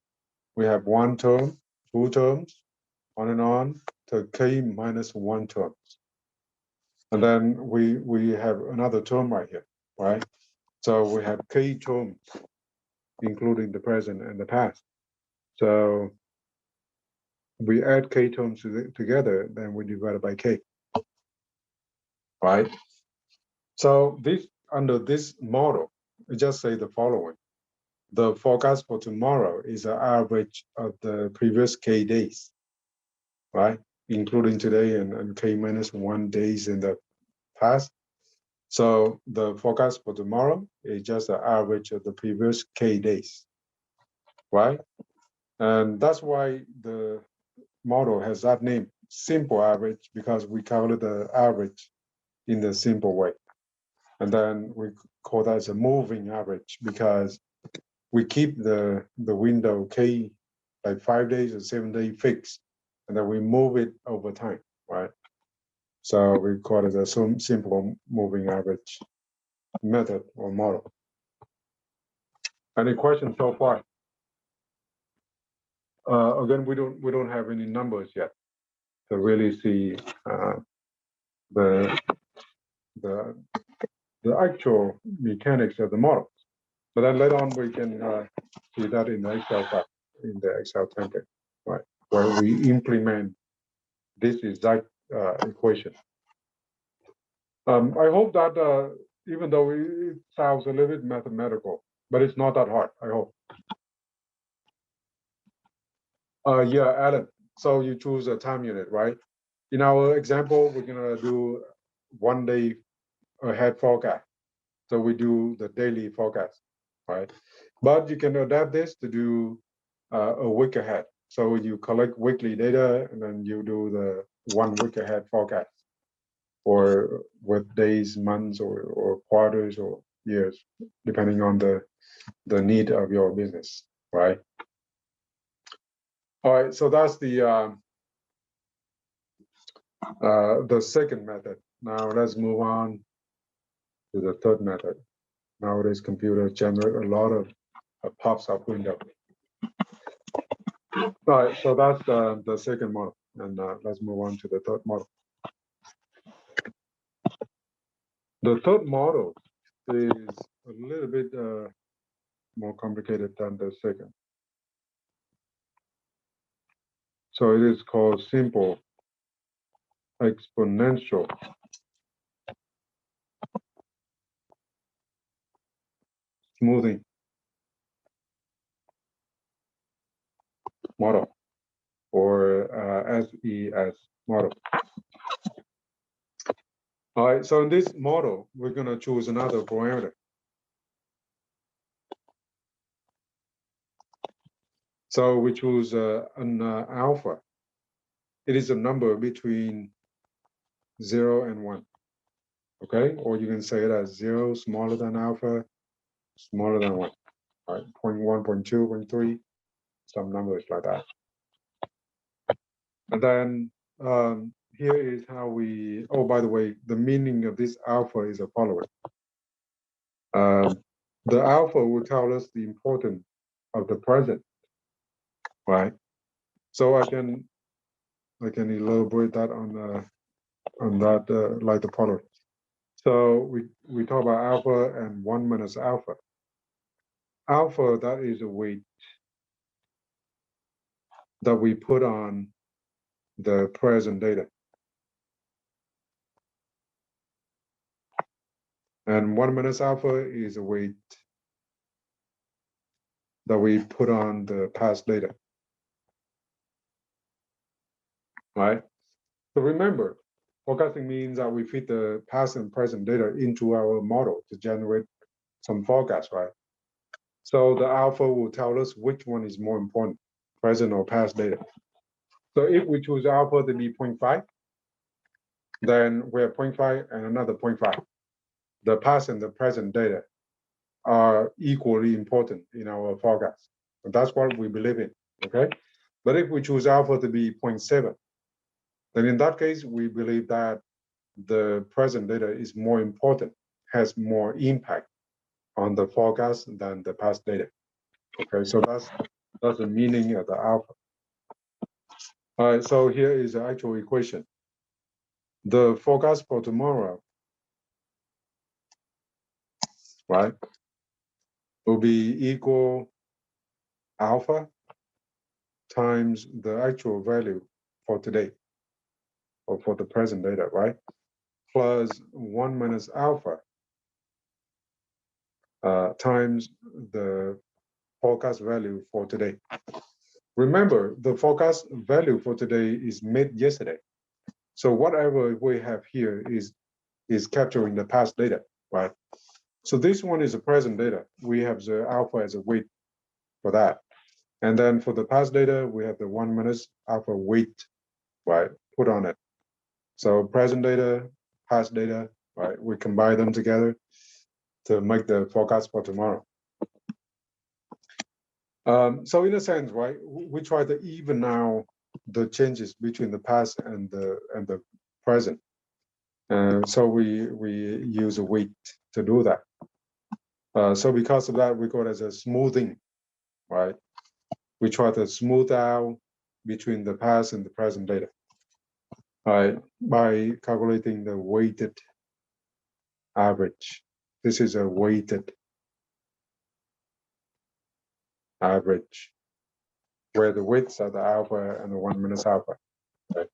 We have 1 term, 2 terms, on to K minus 1 terms. And then we have another term right here, right? So we have K terms, including the present and the past. So we add K terms together, then we divide it by K, right? So this under this model, we just say the following. The forecast for tomorrow is an average of the previous K days, right? Including today and K minus 1 days in the past. So the forecast for tomorrow is just an average of the previous K days, right? And that's why the model has that name, simple average, because we calculate the average in the simple way. And then we call that as a moving average because we keep the window K like 5 days or 7 day fixed, and then we move it over time, right? So we call it a simple moving average method or model. Any questions so far? Again, we don't have any numbers yet to really see the actual mechanics of the model. But then later on, we can see that in the Excel file, in the Excel template, right, where we implement this exact equation. I hope that even though it sounds a little bit mathematical, but it's not that hard, I hope. Yeah, Alan, so you choose a time unit, right? In our example, we're gonna do 1 day ahead forecast. So we do the daily forecast, right? But you can adapt this to do a week ahead. So you collect weekly data and then you do the 1 week ahead forecast, or with days, months, or quarters or years, depending on the need of your business, right? All right, so that's the second method. Now let's move on to the third method. Nowadays, computers generate a lot of pops up window. All right, so that's the second model, and let's move on to the third model. The third model is a little bit more complicated than the second. So it is called simple exponential smoothing model, or SES model. All right, so in this model, we're going to choose another parameter. So we choose an alpha. It is a number between 0 and 1. Okay, or you can say it as 0 smaller than alpha, smaller than 1. All right, 0.1, 0.2, 0.3, some numbers like that. And then here is how we, oh, by the way, the meaning of this alpha is the following. The alpha will tell us the importance of the present, right? So I can elaborate that on that like the following. So we talk about alpha and 1 minus alpha. Alpha, that is a weight that we put on the present data. And 1 minus alpha is a weight that we put on the past data. Right? So remember, forecasting means that we feed the past and present data into our model to generate some forecast, right? So the alpha will tell us which one is more important, present or past data. So if we choose alpha to be 0.5, then we have 0.5 and another 0.5. The past and the present data are equally important in our forecast. And that's what we believe in, okay? But if we choose alpha to be 0.7, then in that case, we believe that the present data is more important, has more impact on the forecast than the past data. Okay, so that's the meaning of the alpha. All right, so here is the actual equation. The forecast for tomorrow, right, will be equal alpha times the actual value for today, or for the present data, right? Plus 1 minus alpha times the forecast value for today. Remember, the forecast value for today is made yesterday. So whatever we have here is capturing the past data, right? So this one is the present data. We have the alpha as a weight for that. And then for the past data, we have the 1 minus alpha weight, right, put on it. So present data, past data, right, we combine them together to make the forecast for tomorrow. So in a sense, right, we try to even out the changes between the past and the present. So we use a weight to do that. So because of that, we call it as a smoothing, right? We try to smooth out between the past and the present data, right, by calculating the weighted average. This is a weighted average, where the weights are the alpha and the 1 minus alpha. Right?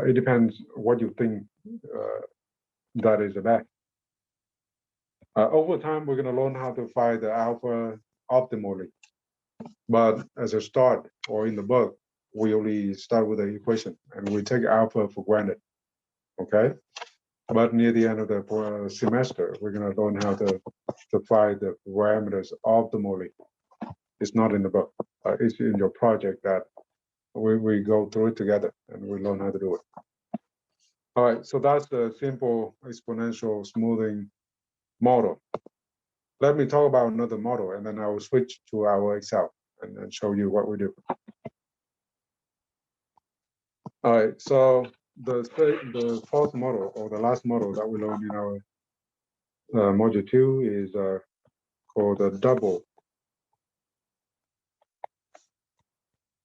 It depends what you think that is about. Over time, we're going to learn how to find the alpha optimally. But as a start, or in the book, we only start with the equation and we take alpha for granted. Okay? But near the end of the semester, we're going to learn how to find the parameters optimally. It's not in the book. It's in your project that we go through it together and we learn how to do it. All right, so that's the simple exponential smoothing model. Let me talk about another model, and then I will switch to our Excel and then show you what we do. All right, so the fourth model, or the last model that we learned in our module 2 is called the double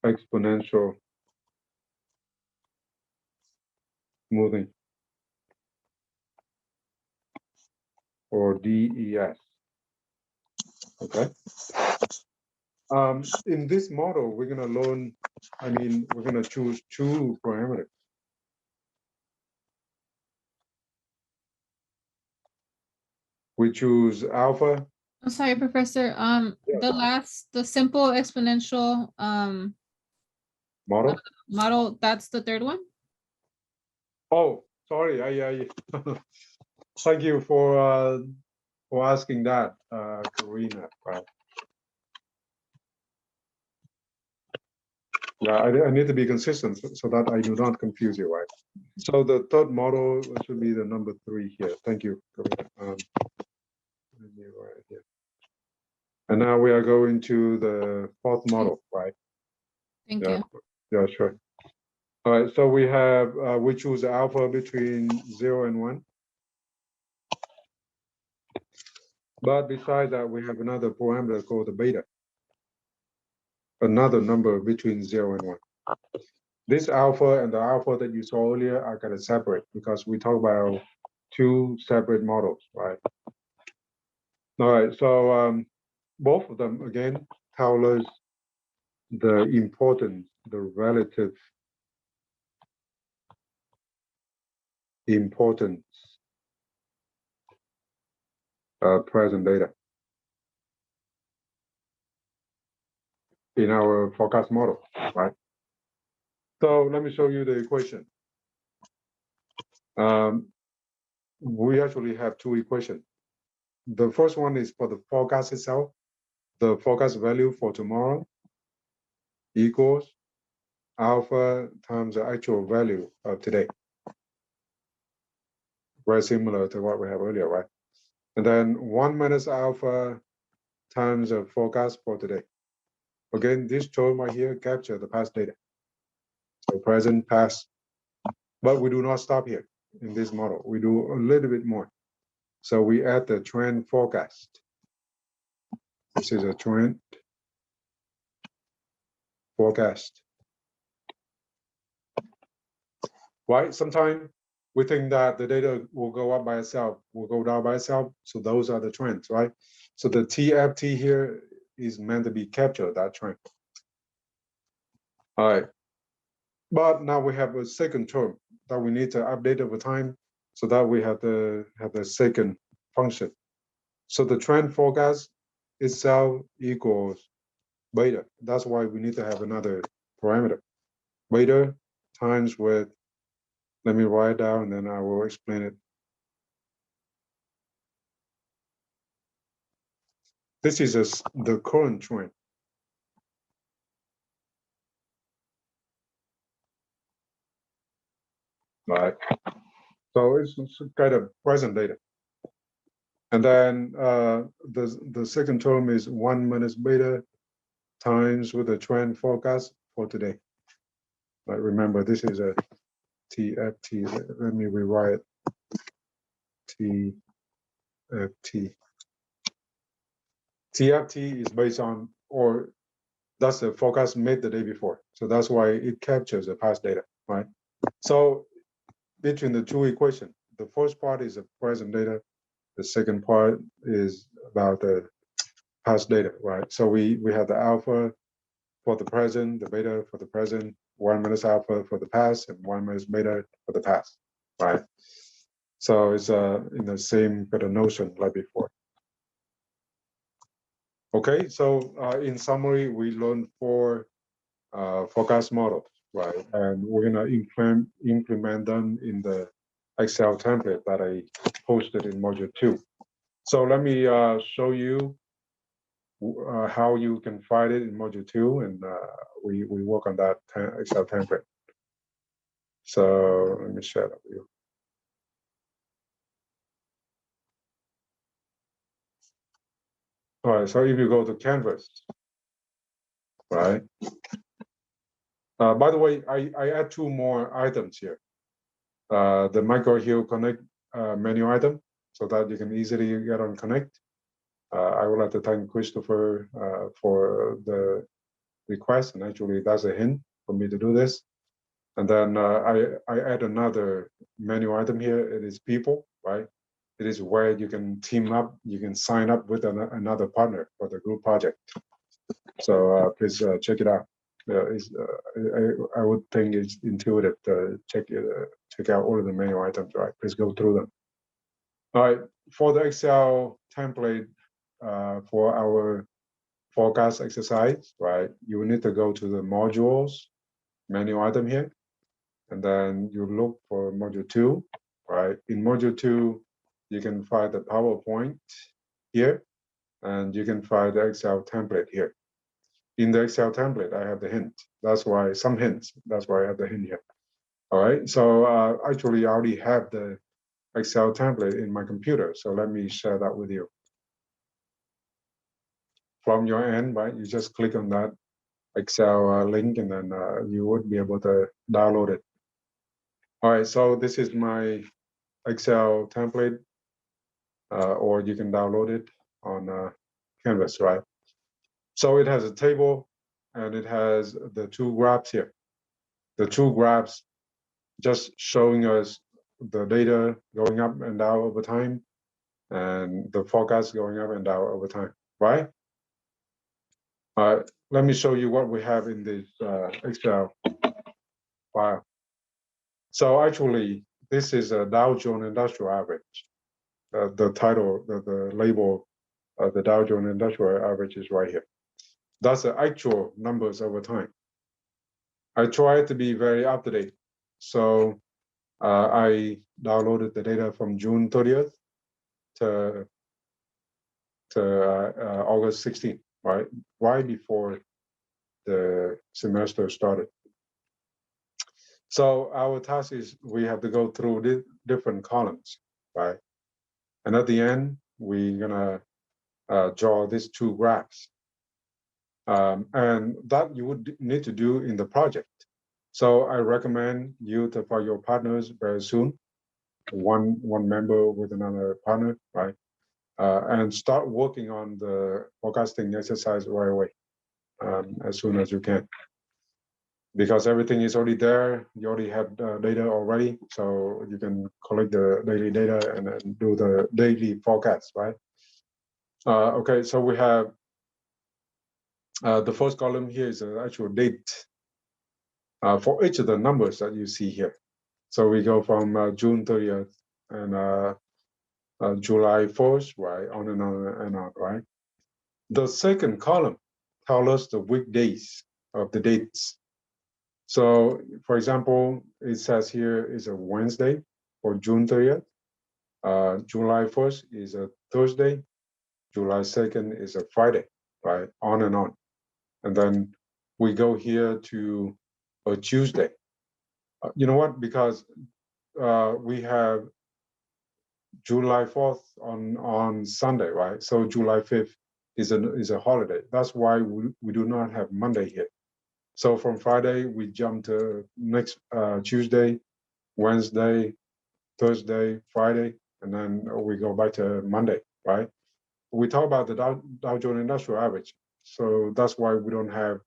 exponential smoothing, or DES. Okay. In this model, we're going to learn, we're going to choose 2 parameters. We choose alpha I'm sorry, Professor. The simple exponential Model. model, that's the third one? Oh, sorry. I thank you for asking that, Karina. Right. Yeah, I need to be consistent so that I do not confuse you, right? So the third model should be the number 3 here. Thank you, Karina. Let me write here. And now we are going to the fourth model, right? Thank Yeah, you. yeah, sure. All right, so we have, we choose alpha between 0 and 1. But besides that, we have another parameter called the beta, another number between 0 and 1. This alpha and the alpha that you saw earlier are kind of separate because we talk about 2 separate models, right? All right, so both of them, again, tell us the importance, the relative importance of present data in our forecast model, right? So let me show you the equation. We actually have 2 equations. The first one is for the forecast itself. The forecast value for tomorrow equals alpha times the actual value of today. Very similar to what we have earlier, right? And then 1 minus alpha times the forecast for today. Again, this term right here capture the past data. So present, past. But we do not stop here in this model. We do a little bit more. So we add the trend forecast. This is a trend forecast. Right? Sometimes we think that the data will go up by itself, will go down by itself. So those are the trends, right? So the TFT here is meant to be captured, that trend. All right. But now we have a second term that we need to update over time so that we have the second function. So the trend forecast itself equals beta. That's why we need to have another parameter. Beta times with, let me write it down and then I will explain it. This is the current trend. Right. So it's kind of present data. And then the second term is 1 minus beta times with the trend forecast for today. Right, remember, this is a TFT. Let me rewrite TFT. TFT is based on, or that's the forecast made the day before. So that's why it captures the past data, right? So between the 2 equations, the first part is the present data. The second part is about the past data, right? So we have the alpha for the present, the beta for the present, 1 minus alpha for the past, and 1 minus beta for the past, right? So it's in the same kind of notion like before. Okay, so in summary, we learned 4 forecast models, right? And we're gonna implement them in the Excel template that I posted in module 2. So let me show you how you can find it in module 2, and we work on that Excel template. So let me share that with you. All right, so if you go to Canvas, right? By the way, I add 2 more items here. The Micro Hill Connect menu item, so that you can easily get on Connect. I would like to thank Christopher for the request, and actually that's a hint for me to do this. And then I add another menu item here. It is people, right? It is where you can team up, you can sign up with another partner for the group project. So please check it out. I would think it's intuitive to check out all of the menu items, right? Please go through them. All right, for the Excel template for our forecast exercise, right? You need to go to the modules menu item here, and then you look for module 2, right? In module 2, you can find the PowerPoint here, and you can find the Excel template here. In the Excel template, I have the hint. That's why some hints. That's why I have the hint here. All right. So actually, I already have the Excel template in my computer. So let me share that with you. From your end, right? You just click on that Excel link, and then you would be able to download it. All right. So this is my Excel template, or you can download it on Canvas, right? So it has a table, and it has the 2 graphs here. The 2 graphs just showing us the data going up and down over time, and the forecast going up and down over time, right? Let me show you what we have in this Excel file. So actually, this is a Dow Jones Industrial Average. The title, the label, the Dow Jones Industrial Average is right here. That's the actual numbers over time. I try to be very up to date. So I downloaded the data from June 30th to August 16th, right? Right before the semester started. So our task is we have to go through the different columns, right? And at the end, we're gonna draw these 2 graphs. And that you would need to do in the project. So I recommend you to find your partners very soon, one member with another partner, right? And start working on the forecasting exercise right away, as soon as you can. Because everything is already there, you already have data already, so you can collect the daily data and then do the daily forecast, right? Okay, so we have the first column here is the actual date for each of the numbers that you see here. So we go from June 30th and July 1st, right, on and on and on, right? The second column tells us the weekdays of the dates. So, for example, it says here is a Wednesday for June 30th. July 1st is a Thursday. July 2nd is a Friday, right? On and on. And then we go here to a Tuesday. You know what? Because we have July 4th on Sunday, right? So July 5th is a holiday. That's why we do not have Monday here. So from Friday, we jump to next Tuesday, Wednesday, Thursday, Friday, and then we go back to Monday, right? We talk about the Dow Jones Industrial Average. So that's why we don't have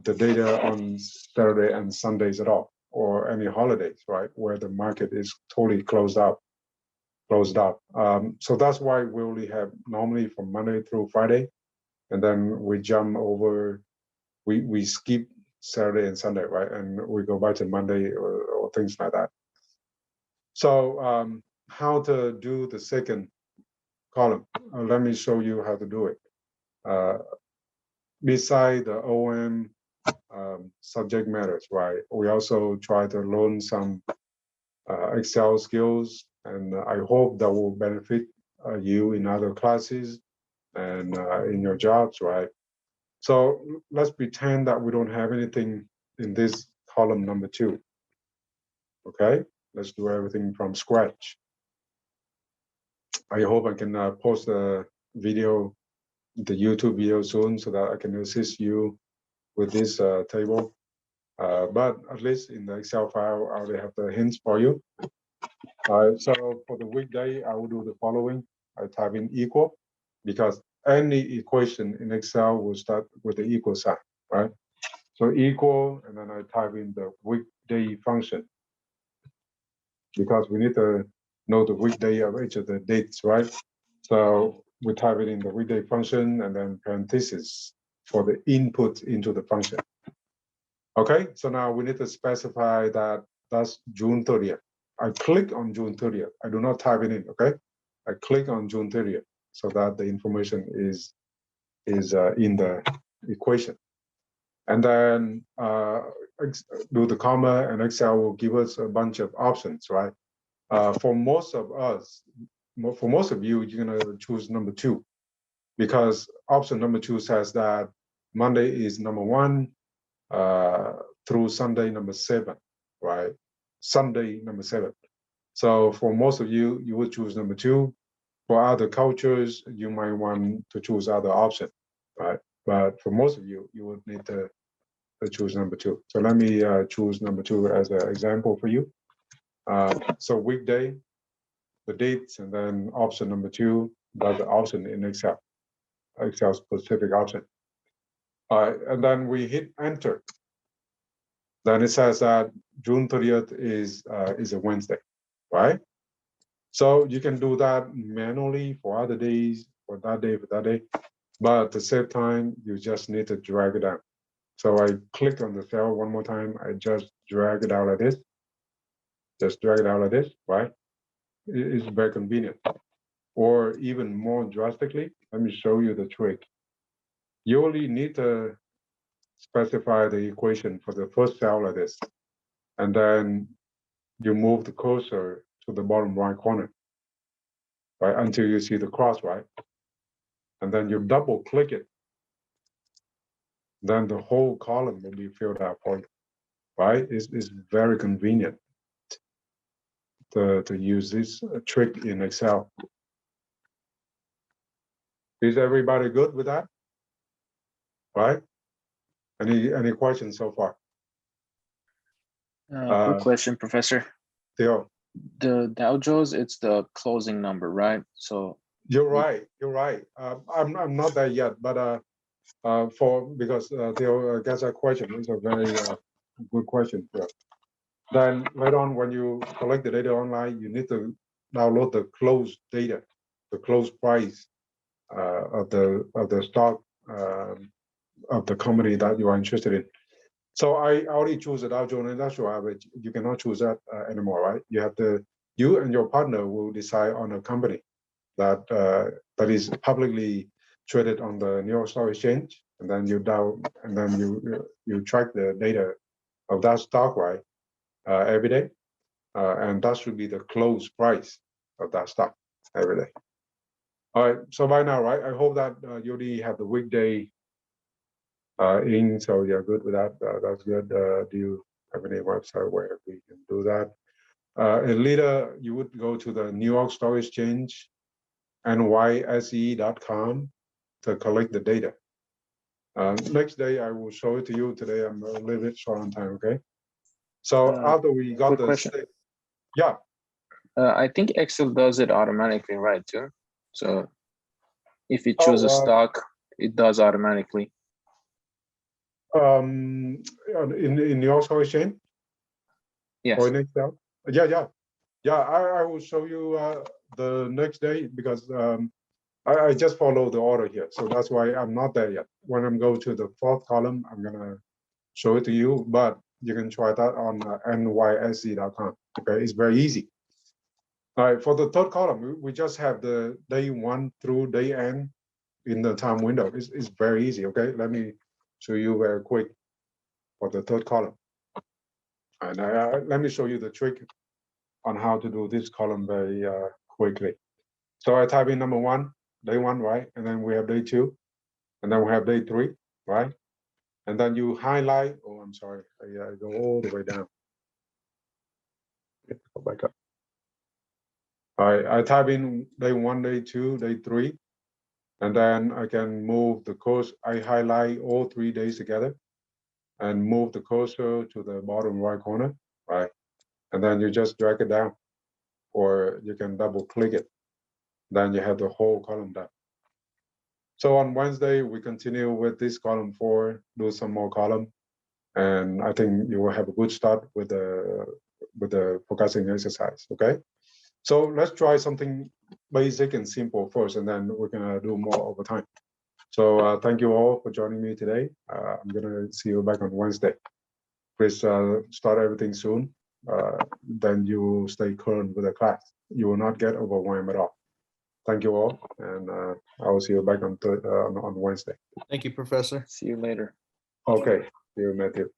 the data on Saturday and Sundays at all, or any holidays, right? Where the market is totally closed up. So that's why we only have normally from Monday through Friday, and then we jump over, we skip Saturday and Sunday, right? And we go back to Monday or things like that. So how to do the second column? Let me show you how to do it. Beside the OM subject matters, right? We also try to learn some Excel skills, and I hope that will benefit you in other classes and in your jobs, right? So let's pretend that we don't have anything in this column number 2. Okay, let's do everything from scratch. I hope I can post a video, the YouTube video soon, so that I can assist you with this table. But at least in the Excel file, I already have the hints for you. So for the weekday, I will do the following. I type in equal, because any equation in Excel will start with the equal sign, right? So equal, and then I type in the weekday function, because we need to know the weekday of each of the dates, right? So we type it in the weekday function and then parentheses for the input into the function. Okay, so now we need to specify that that's June 30th. I click on June 30th. I do not type it in, okay? I click on June 30th. so that the information is in the equation. And then do the comma, and Excel will give us a bunch of options, right? For most of us, for most of you, you're gonna choose number 2, because option number 2 says that Monday is number 1 through Sunday number 7, right? Sunday number 7. So for most of you, you would choose number 2. For other cultures, you might want to choose other option, right? But for most of you, you would need to choose number 2. So let me choose number 2 as an example for you. So weekday, the dates, and then option number 2, that's the option in Excel specific option. All right, and then we hit enter. Then it says that June 30th is a Wednesday, right? So you can do that manually for other days, for that day, but at the same time, you just need to drag it down. So I click on the cell one more time. I just drag it out like this. Just drag it out like this, right? It's very convenient. Or even more drastically, let me show you the trick. You only need to specify the equation for the first cell like this. And then you move the cursor to the bottom right corner, right? Until you see the cross, right? And then you double click it. Then the whole column will be filled out for you, right? It's very convenient to use this trick in Excel. Is everybody good with that? Right? Any questions so far? Quick question, Professor. Theo, The Dow Jones, it's the closing number, right? So you're right. You're right. I'm not there yet, but because Theo gets that question. It's a very good question. Yeah. Then later on, when you collect the data online, you need to download the closed data, the closed price of the stock of the company that you are interested in. So I already choose the Dow Jones Industrial Average. You cannot choose that anymore, right? You and your partner will decide on a company that that is publicly traded on the New York Stock Exchange, and then you track the data of that stock, right, every day, and that should be the close price of that stock every day. All right. So by now, right? I hope that you already have the weekday in, so you're good with that. That's good. Do you have any website where we can do that? And later, you would go to the New York Stock Exchange, nyse.com, to collect the data. Next day, I will show it to you. Today, I'm a little bit short on time, okay? So after we got the question. Yeah. I think Excel does it automatically, right, too? So if you choose a stock, it does automatically. In New York Stock Exchange? Yes. Or in Excel? Yeah. I will show you the next day, because I just follow the order here, so that's why I'm not there yet. When I'm going to the 4th column, I'm gonna show it to you, but you can try that on nyse.com. Okay, it's very easy. All right, for the 3rd column, we just have the day 1 through day n in the time window. It's very easy. Okay, let me show you very quick for the 3rd column. And let me show you the trick on how to do this column very quickly. So I type in number 1, day 1, right? And then we have day 2, and then we have day 3, right? And then you highlight, oh, I'm sorry, I go all the way down. Go back up. All right, I type in day 1, day 2, day 3, and then I can move the cursor. I highlight all 3 days together and move the cursor to the bottom right corner, right? And then you just drag it down, or you can double click it. Then you have the whole column done. So on Wednesday, we continue with this column 4, do some more column, and I think you will have a good start with the forecasting exercise, okay? So let's try something basic and simple first, and then we're gonna do more over time. So thank you all for joining me today. I'm gonna see you back on Wednesday. Please start everything soon. Then you stay current with the class. You will not get overwhelmed at all. thank you all, and I will see you back on Wednesday. Thank you, Professor. See you later. Okay, see you, Matthew.